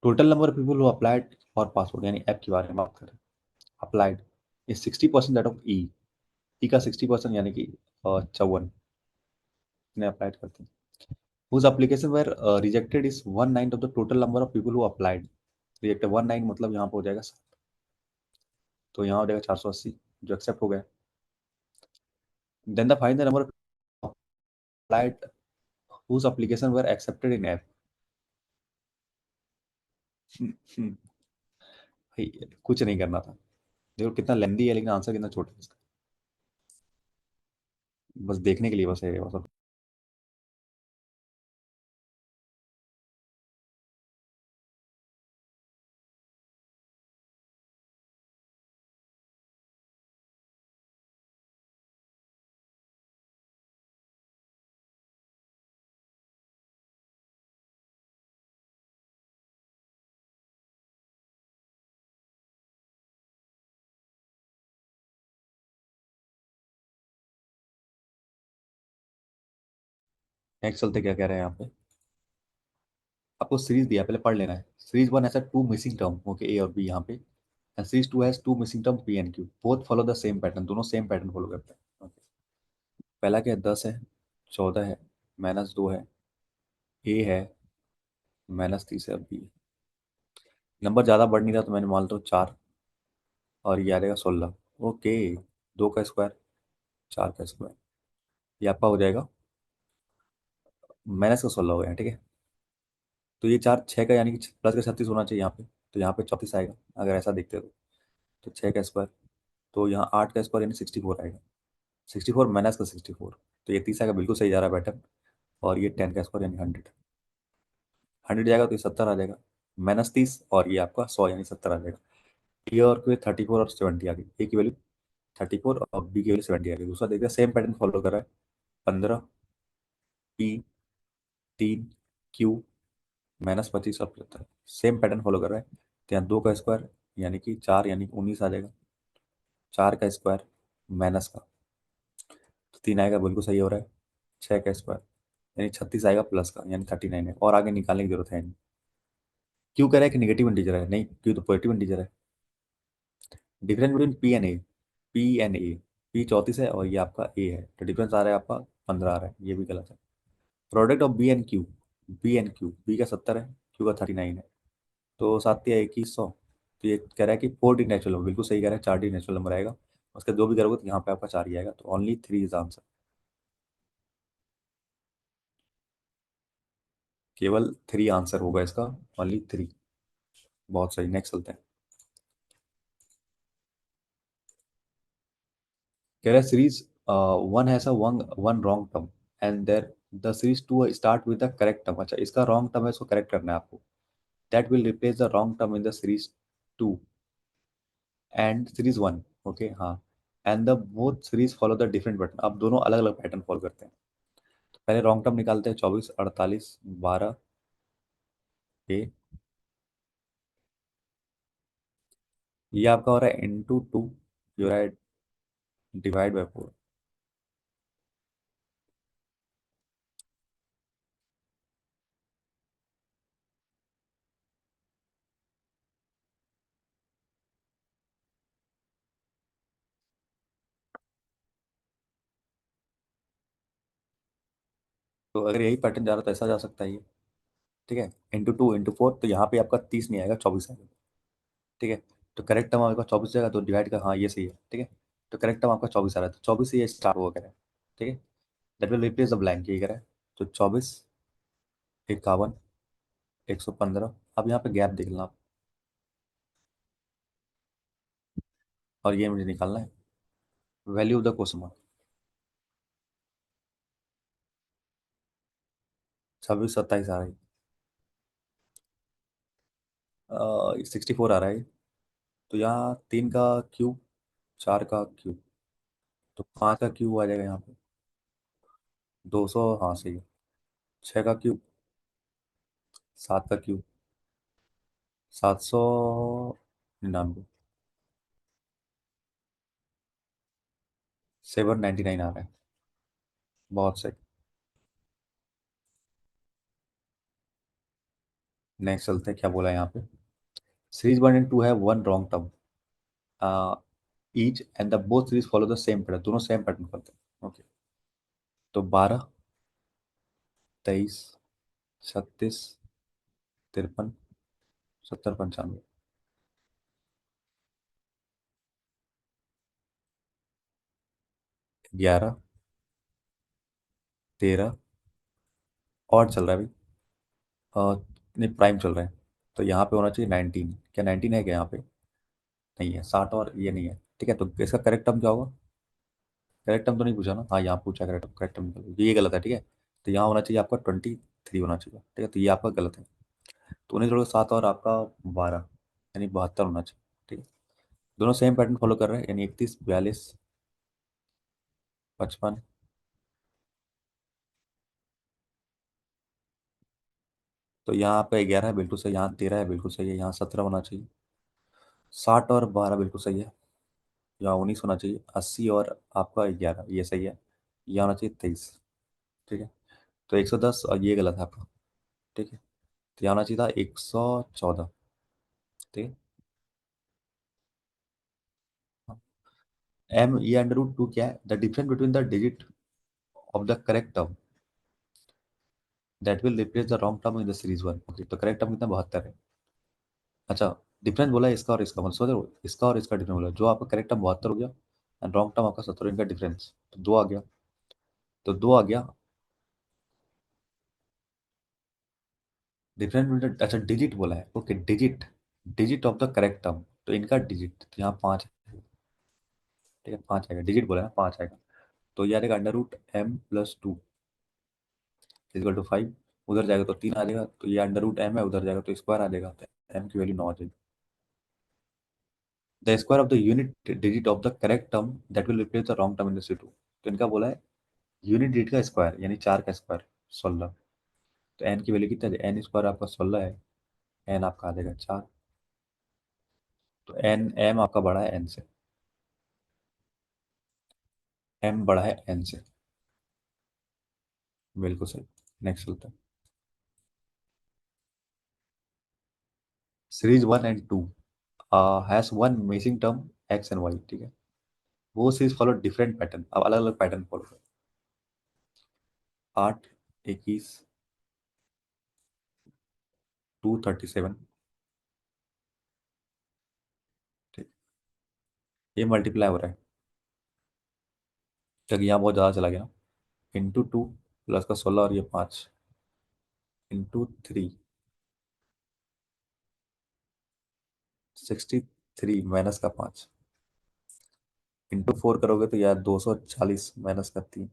Total number of people who applied for passport, यानी ऐप के बारे में बात करें। Applied is 60% that of E. E का 60% यानी कि 54 ने अप्लाइड करते हैं। Whose application were rejected is 1/9 of the total number of people who applied. Rejected 1/9 मतलब यहाँ पे हो जाएगा 7। तो यहाँ हो जाएगा 480 जो एक्सेप्ट हो गया। Then the find the number of applied whose application were accepted in app. भाई कुछ नहीं करना था। देखो कितना लेंदी है, लेकिन आंसर कितना छोटा है इसका। बस देखने के लिए बस है बस। नेक्स्ट चलते, क्या कह रहे हैं यहाँ पे। आपको सीरीज दिया, पहले पढ़ लेना है। सीरीज वन ऐसा two missing term, okay, A और बी यहाँ पे। Series two has two missing term P and Q, both follow the same pattern, दोनों सेम पैटर्न फॉलो करते हैं। Okay. पहला क्या है, 10 है, 14 है, -2 है, ए है, -30 है, बी। नंबर ज़्यादा बढ़ नहीं रहा तो मैंने मान लो 4, और ये आ जाएगा 16। ओके, 2 का स्क्वायर, 4 का स्क्वायर, ये आपका हो जाएगा -16 हो गया, ठीक है। तो ये 4 6 का, यानी कि प्लस का 36 होना चाहिए यहाँ पे, तो यहाँ पे 34 आएगा अगर ऐसा देखते हो तो 6 का स्क्वायर, तो यहाँ 8 का स्क्वायर यानी 64 आएगा, 64 -64, तो ये 30 आएगा, बिल्कुल सही जा रहा है पैटर्न। और ये 10 का स्क्वायर यानी 100, 100 जाएगा तो ये 70 आ जाएगा, -30 और ये आपका 100 यानी 70 आ जाएगा। ए और क्यू 34 और 70 आ गई, ए की वैल्यू 34 और बी की वैल्यू 70 आ गई। दूसरा देखते हैं, सेम पैटर्न फॉलो कर रहा है, 15 पी, 3 क्यू, -25 और 75, सेम पैटर्न फॉलो कर रहा है। तो यहाँ 2 का स्क्वायर यानी कि 4 यानी कि 19 आ जाएगा, 4 का स्क्वायर माइनस का, तो 3 आएगा, बिल्कुल सही हो रहा है। 6 का स्क्वायर यानी 36 आएगा, प्लस का यानी 39 है, और आगे निकालने की जरूरत है नहीं। क्यों कह रहा है कि निगेटिव इंटीजर है, नहीं क्यों तो पॉजिटिव इंटीजर है। Difference between P and A, P and A, P 34 है और ये आपका ए है, तो डिफरेंस आ रहा है आपका 15 आ रहा है, ये भी गलत है। Product of B and Q, B and Q, B का 70 है, क्यू का 39 है, तो 7 या 2100, तो ये कह रहा है कि 4D नेचुरल नंबर, बिल्कुल सही कह रहा है, 4D नेचुरल नंबर आएगा। उसका जो भी करोगे तो यहाँ पे आपका 4 ही आएगा, तो ओनली 3 इज आंसर, केवल 3 आंसर होगा इसका, ओनली 3। बहुत सही, नेक्स्ट चलते हैं। कह रहा है series one has a one one wrong term and there the series two start with the correct term. अच्छा, इसका रॉन्ग टर्म है, इसको करेक्ट करना है आपको। That will replace the wrong term in the series two and series one. Okay, हाँ। And the both series follow the different pattern, अब दोनों अलग अलग पैटर्न फॉलो करते हैं। तो पहले रॉन्ग टर्म निकालते हैं, 24 48 12 ए, ये आपका हो रहा है × 2, ये हो रहा है /4। तो अगर यही पैटर्न जा रहा तो ऐसा जा सकता है ये, ठीक है। × 2 × 4, तो यहाँ पे आपका 30 नहीं आएगा, 24 आएगा, ठीक है। तो करेक्ट टर्म आपका 24 जाएगा, तो डिवाइड का, हाँ ये सही है, ठीक है। तो करेक्ट टर्म आपका 24 आ रहा है, तो 24 से ये स्टार्ट होगा, करें, ठीक है। That will replace the blank, ये करें। तो 24, 51, 115, अब यहाँ पे गैप देख लेना आप, और ये मुझे निकालना है value of the question mark. 26 27 आ रहा है, 64 आ रहा है, तो यहाँ 3 का क्यूब, 4 का क्यूब, तो 5 का क्यूब आ जाएगा यहाँ पे, 200, हाँ सही है। 6 का क्यूब, 7 का क्यूब, 799, 799 आ रहा है, बहुत सही। नेक्स्ट चलते हैं, क्या बोला है यहाँ पे। सीरीज वन एंड टू है one wrong term each and the both series follow the same pattern, दोनों सेम पैटर्न करते हैं। ओके, तो 12, 23, 36, 53, 70, 95, 11, 13, और चल रहा है अभी, नहीं प्राइम चल रहा है, तो यहाँ पे होना चाहिए 19, क्या 19 है क्या यहाँ पे, नहीं है, 60 और ये नहीं है, ठीक है। तो इसका करेक्ट टर्म क्या होगा, करेक्ट टर्म तो नहीं पूछा ना, हाँ यहाँ पूछा करेक्ट टर्म, करेक्ट टर्म निकालो, ये गलत है, ठीक है। तो यहाँ होना चाहिए आपका 23 होना चाहिए, ठीक है, तो ये आपका गलत है। तो उन्हें जोड़ो 7 और आपका 12, यानी 72 होना चाहिए, ठीक है। दोनों सेम पैटर्न फॉलो कर रहे हैं, यानी 31, 42, 55, तो यहाँ आपका 11 है, बिल्कुल सही, यहाँ 13 है, बिल्कुल सही है, यहाँ 17 होना चाहिए, 60 और 12 बिल्कुल सही है, यहाँ 19 होना चाहिए, 80 और आपका 11 ये सही है, यहाँ होना चाहिए 23, ठीक है। तो 110 और ये गलत है आपका, ठीक है। तो यहाँ होना चाहिए था 114, ठीक है। एम ये अंडर रूट टू क्या है? The difference between the digit of the correct term that will replace the wrong term in the series one. Okay, तो करेक्ट टर्म कितना? 72 है। अच्छा, डिफरेंस बोला है इसका और इसका, मतलब समझ रहे हो? इसका और इसका डिफरेंस बोला, जो आपका करेक्ट टर्म 72 हो गया एंड रॉन्ग टर्म आपका 70, इनका डिफरेंस तो दो आ गया। तो दो आ गया डिफरेंस। अच्छा, डिजिट बोला है, okay digit, digit of the correct term, तो इनका डिजिट तो यहाँ पाँच है। ठीक है, पाँच आएगा, डिजिट बोला है ना, पाँच आएगा। तो ये आएगा under root M plus two equal two 5। उधर जाएगा तो 3 आ जाएगा, तो ये अंडर रूट एम है, उधर जाएगा तो स्क्वायर आ जाएगा, तो एम की वैल्यू 9 आ जाएगी। The square of the unit digit of the correct term that will replace the wrong term in the C two. तो इनका बोला है यूनिट डिजिट का स्क्वायर, यानी 4 का स्क्वायर 16। तो एन की वैल्यू कितना है? एन स्क्वायर आपका 16 है, एन आपका आ जाएगा 4। तो एन एम आपका बड़ा है एन से, एम बड़ा है एन से। बिल्कुल सही। नेक्स्ट चलते हैं। Series one and two has one missing term X and Y. ठीक है, वो सीरीज फॉलो डिफरेंट पैटर्न, अब अलग अलग पैटर्न फॉलो करो। 8, 21, 237। ठीक, ये मल्टीप्लाई हो रहा है, तक यहाँ बहुत ज़्यादा चला गया। इंटू टू प्लस का 16 और ये 5 इंटू थ्री 63 माइनस का 5 इंटू फोर करोगे तो यार 240 माइनस का 3।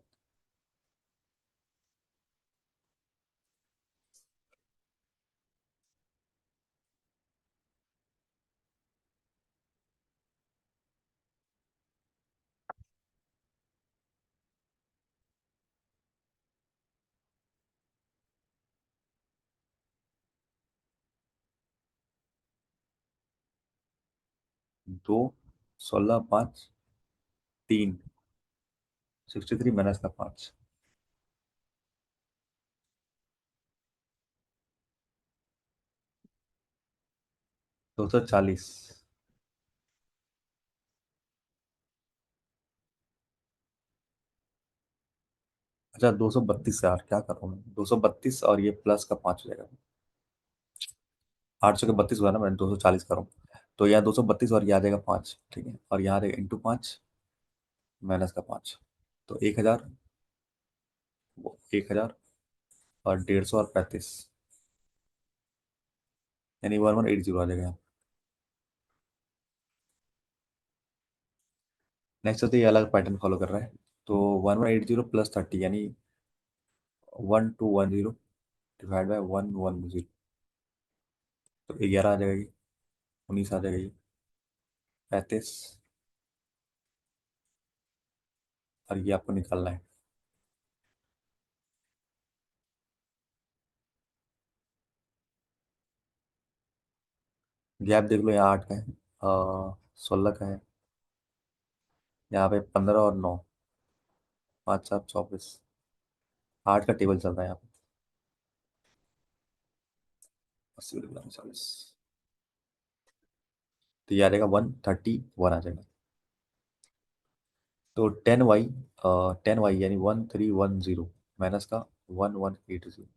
दो, 16, 5, 3, 63 माइनस का 5। 240। अच्छा, 232 यार, क्या कर रहा हूँ मैं? 232 और ये प्लस का 5 हो जाएगा। 800 के 32 हुआ ना, मैं 240 कर रहा हूँ। तो यहाँ 232 और ये आ जाएगा 5। ठीक है, और यहाँ आ जाएगा इंटू 5 माइनस का 5। तो 1000, 1000 और 150 और 35, यानी 1180 आ जाएगा यहाँ। नेक्स्ट होते ये अलग पैटर्न फॉलो कर रहा है। तो 1180 प्लस 30 यानी 1210 डिवाइड बाय 110। तो 11 आ जाएगा ये, 19 आ जाएगा ये, 35, और ये आपको निकालना है। गैप देख लो, यहाँ 8 का है, 16 का है, यहाँ पे 15 और 9, 5 7 24, 8 का टेबल चल रहा है यहाँ पे। 80 ग्राम 40, तो ये आ जाएगा 131 आ जाएगा। तो 10y, 10y यानी 1310 माइनस का 1180।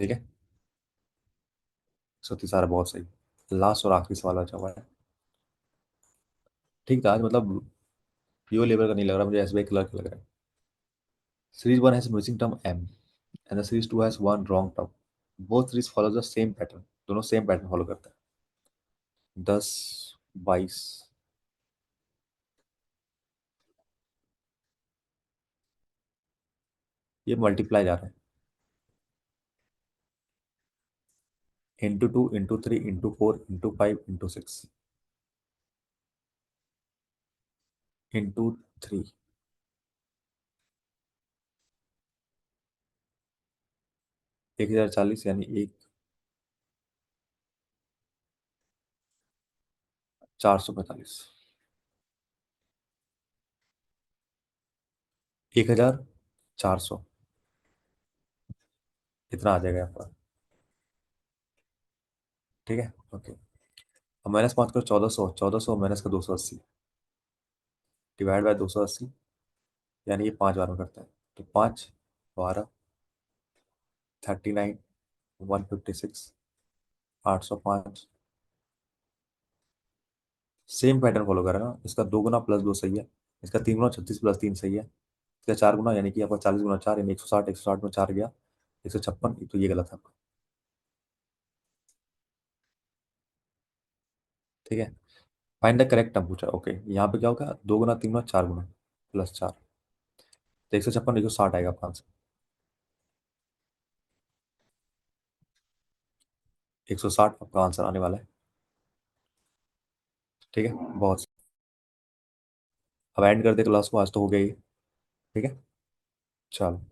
ठीक है, सती सारा बहुत सही। लास्ट और आखिरी सवाल बचा हुआ है। ठीक था आज, मतलब पीओ लेवल का नहीं लग रहा मुझे, एसबीआई क्लर्क लग रहा है। Series one has missing term m and the series two has one wrong term. Both series follow the same pattern, दोनों सेम पैटर्न फॉलो करते हैं। 10, 22, ये मल्टीप्लाई जा रहा है। Into two into three into four into five into six into three. 1040 यानी एक 445, 1400, इतना आ जाएगा आपका। ठीक है, ओके। अब माइनस 5 करो, 1400, 1400 माइनस का 280 डिवाइड बाय 280, यानी ये 5 बार में करता है। तो 5, 12, 39, 156, 805। सेम पैटर्न फॉलो करेगा, इसका 2 गुना प्लस 2 सही है, इसका 3 गुना 36 प्लस 3 सही है, इसका 4 गुना यानी कि आपका 40 गुना 4 यानी 160, 160 में 4 गया 156, तो ये गलत है आपका। ठीक है, फाइंड द करेक्ट टर्म पूछा, ओके। यहाँ पे क्या होगा, 2 गुना 3 गुना 4 गुना प्लस 4, तो 156, 160 आएगा आपका आंसर। 160 आपका आंसर आने वाला है। ठीक है, बहुत। अब एंड कर दे क्लास को, आज तो हो गया ही। ठीक है, चलो।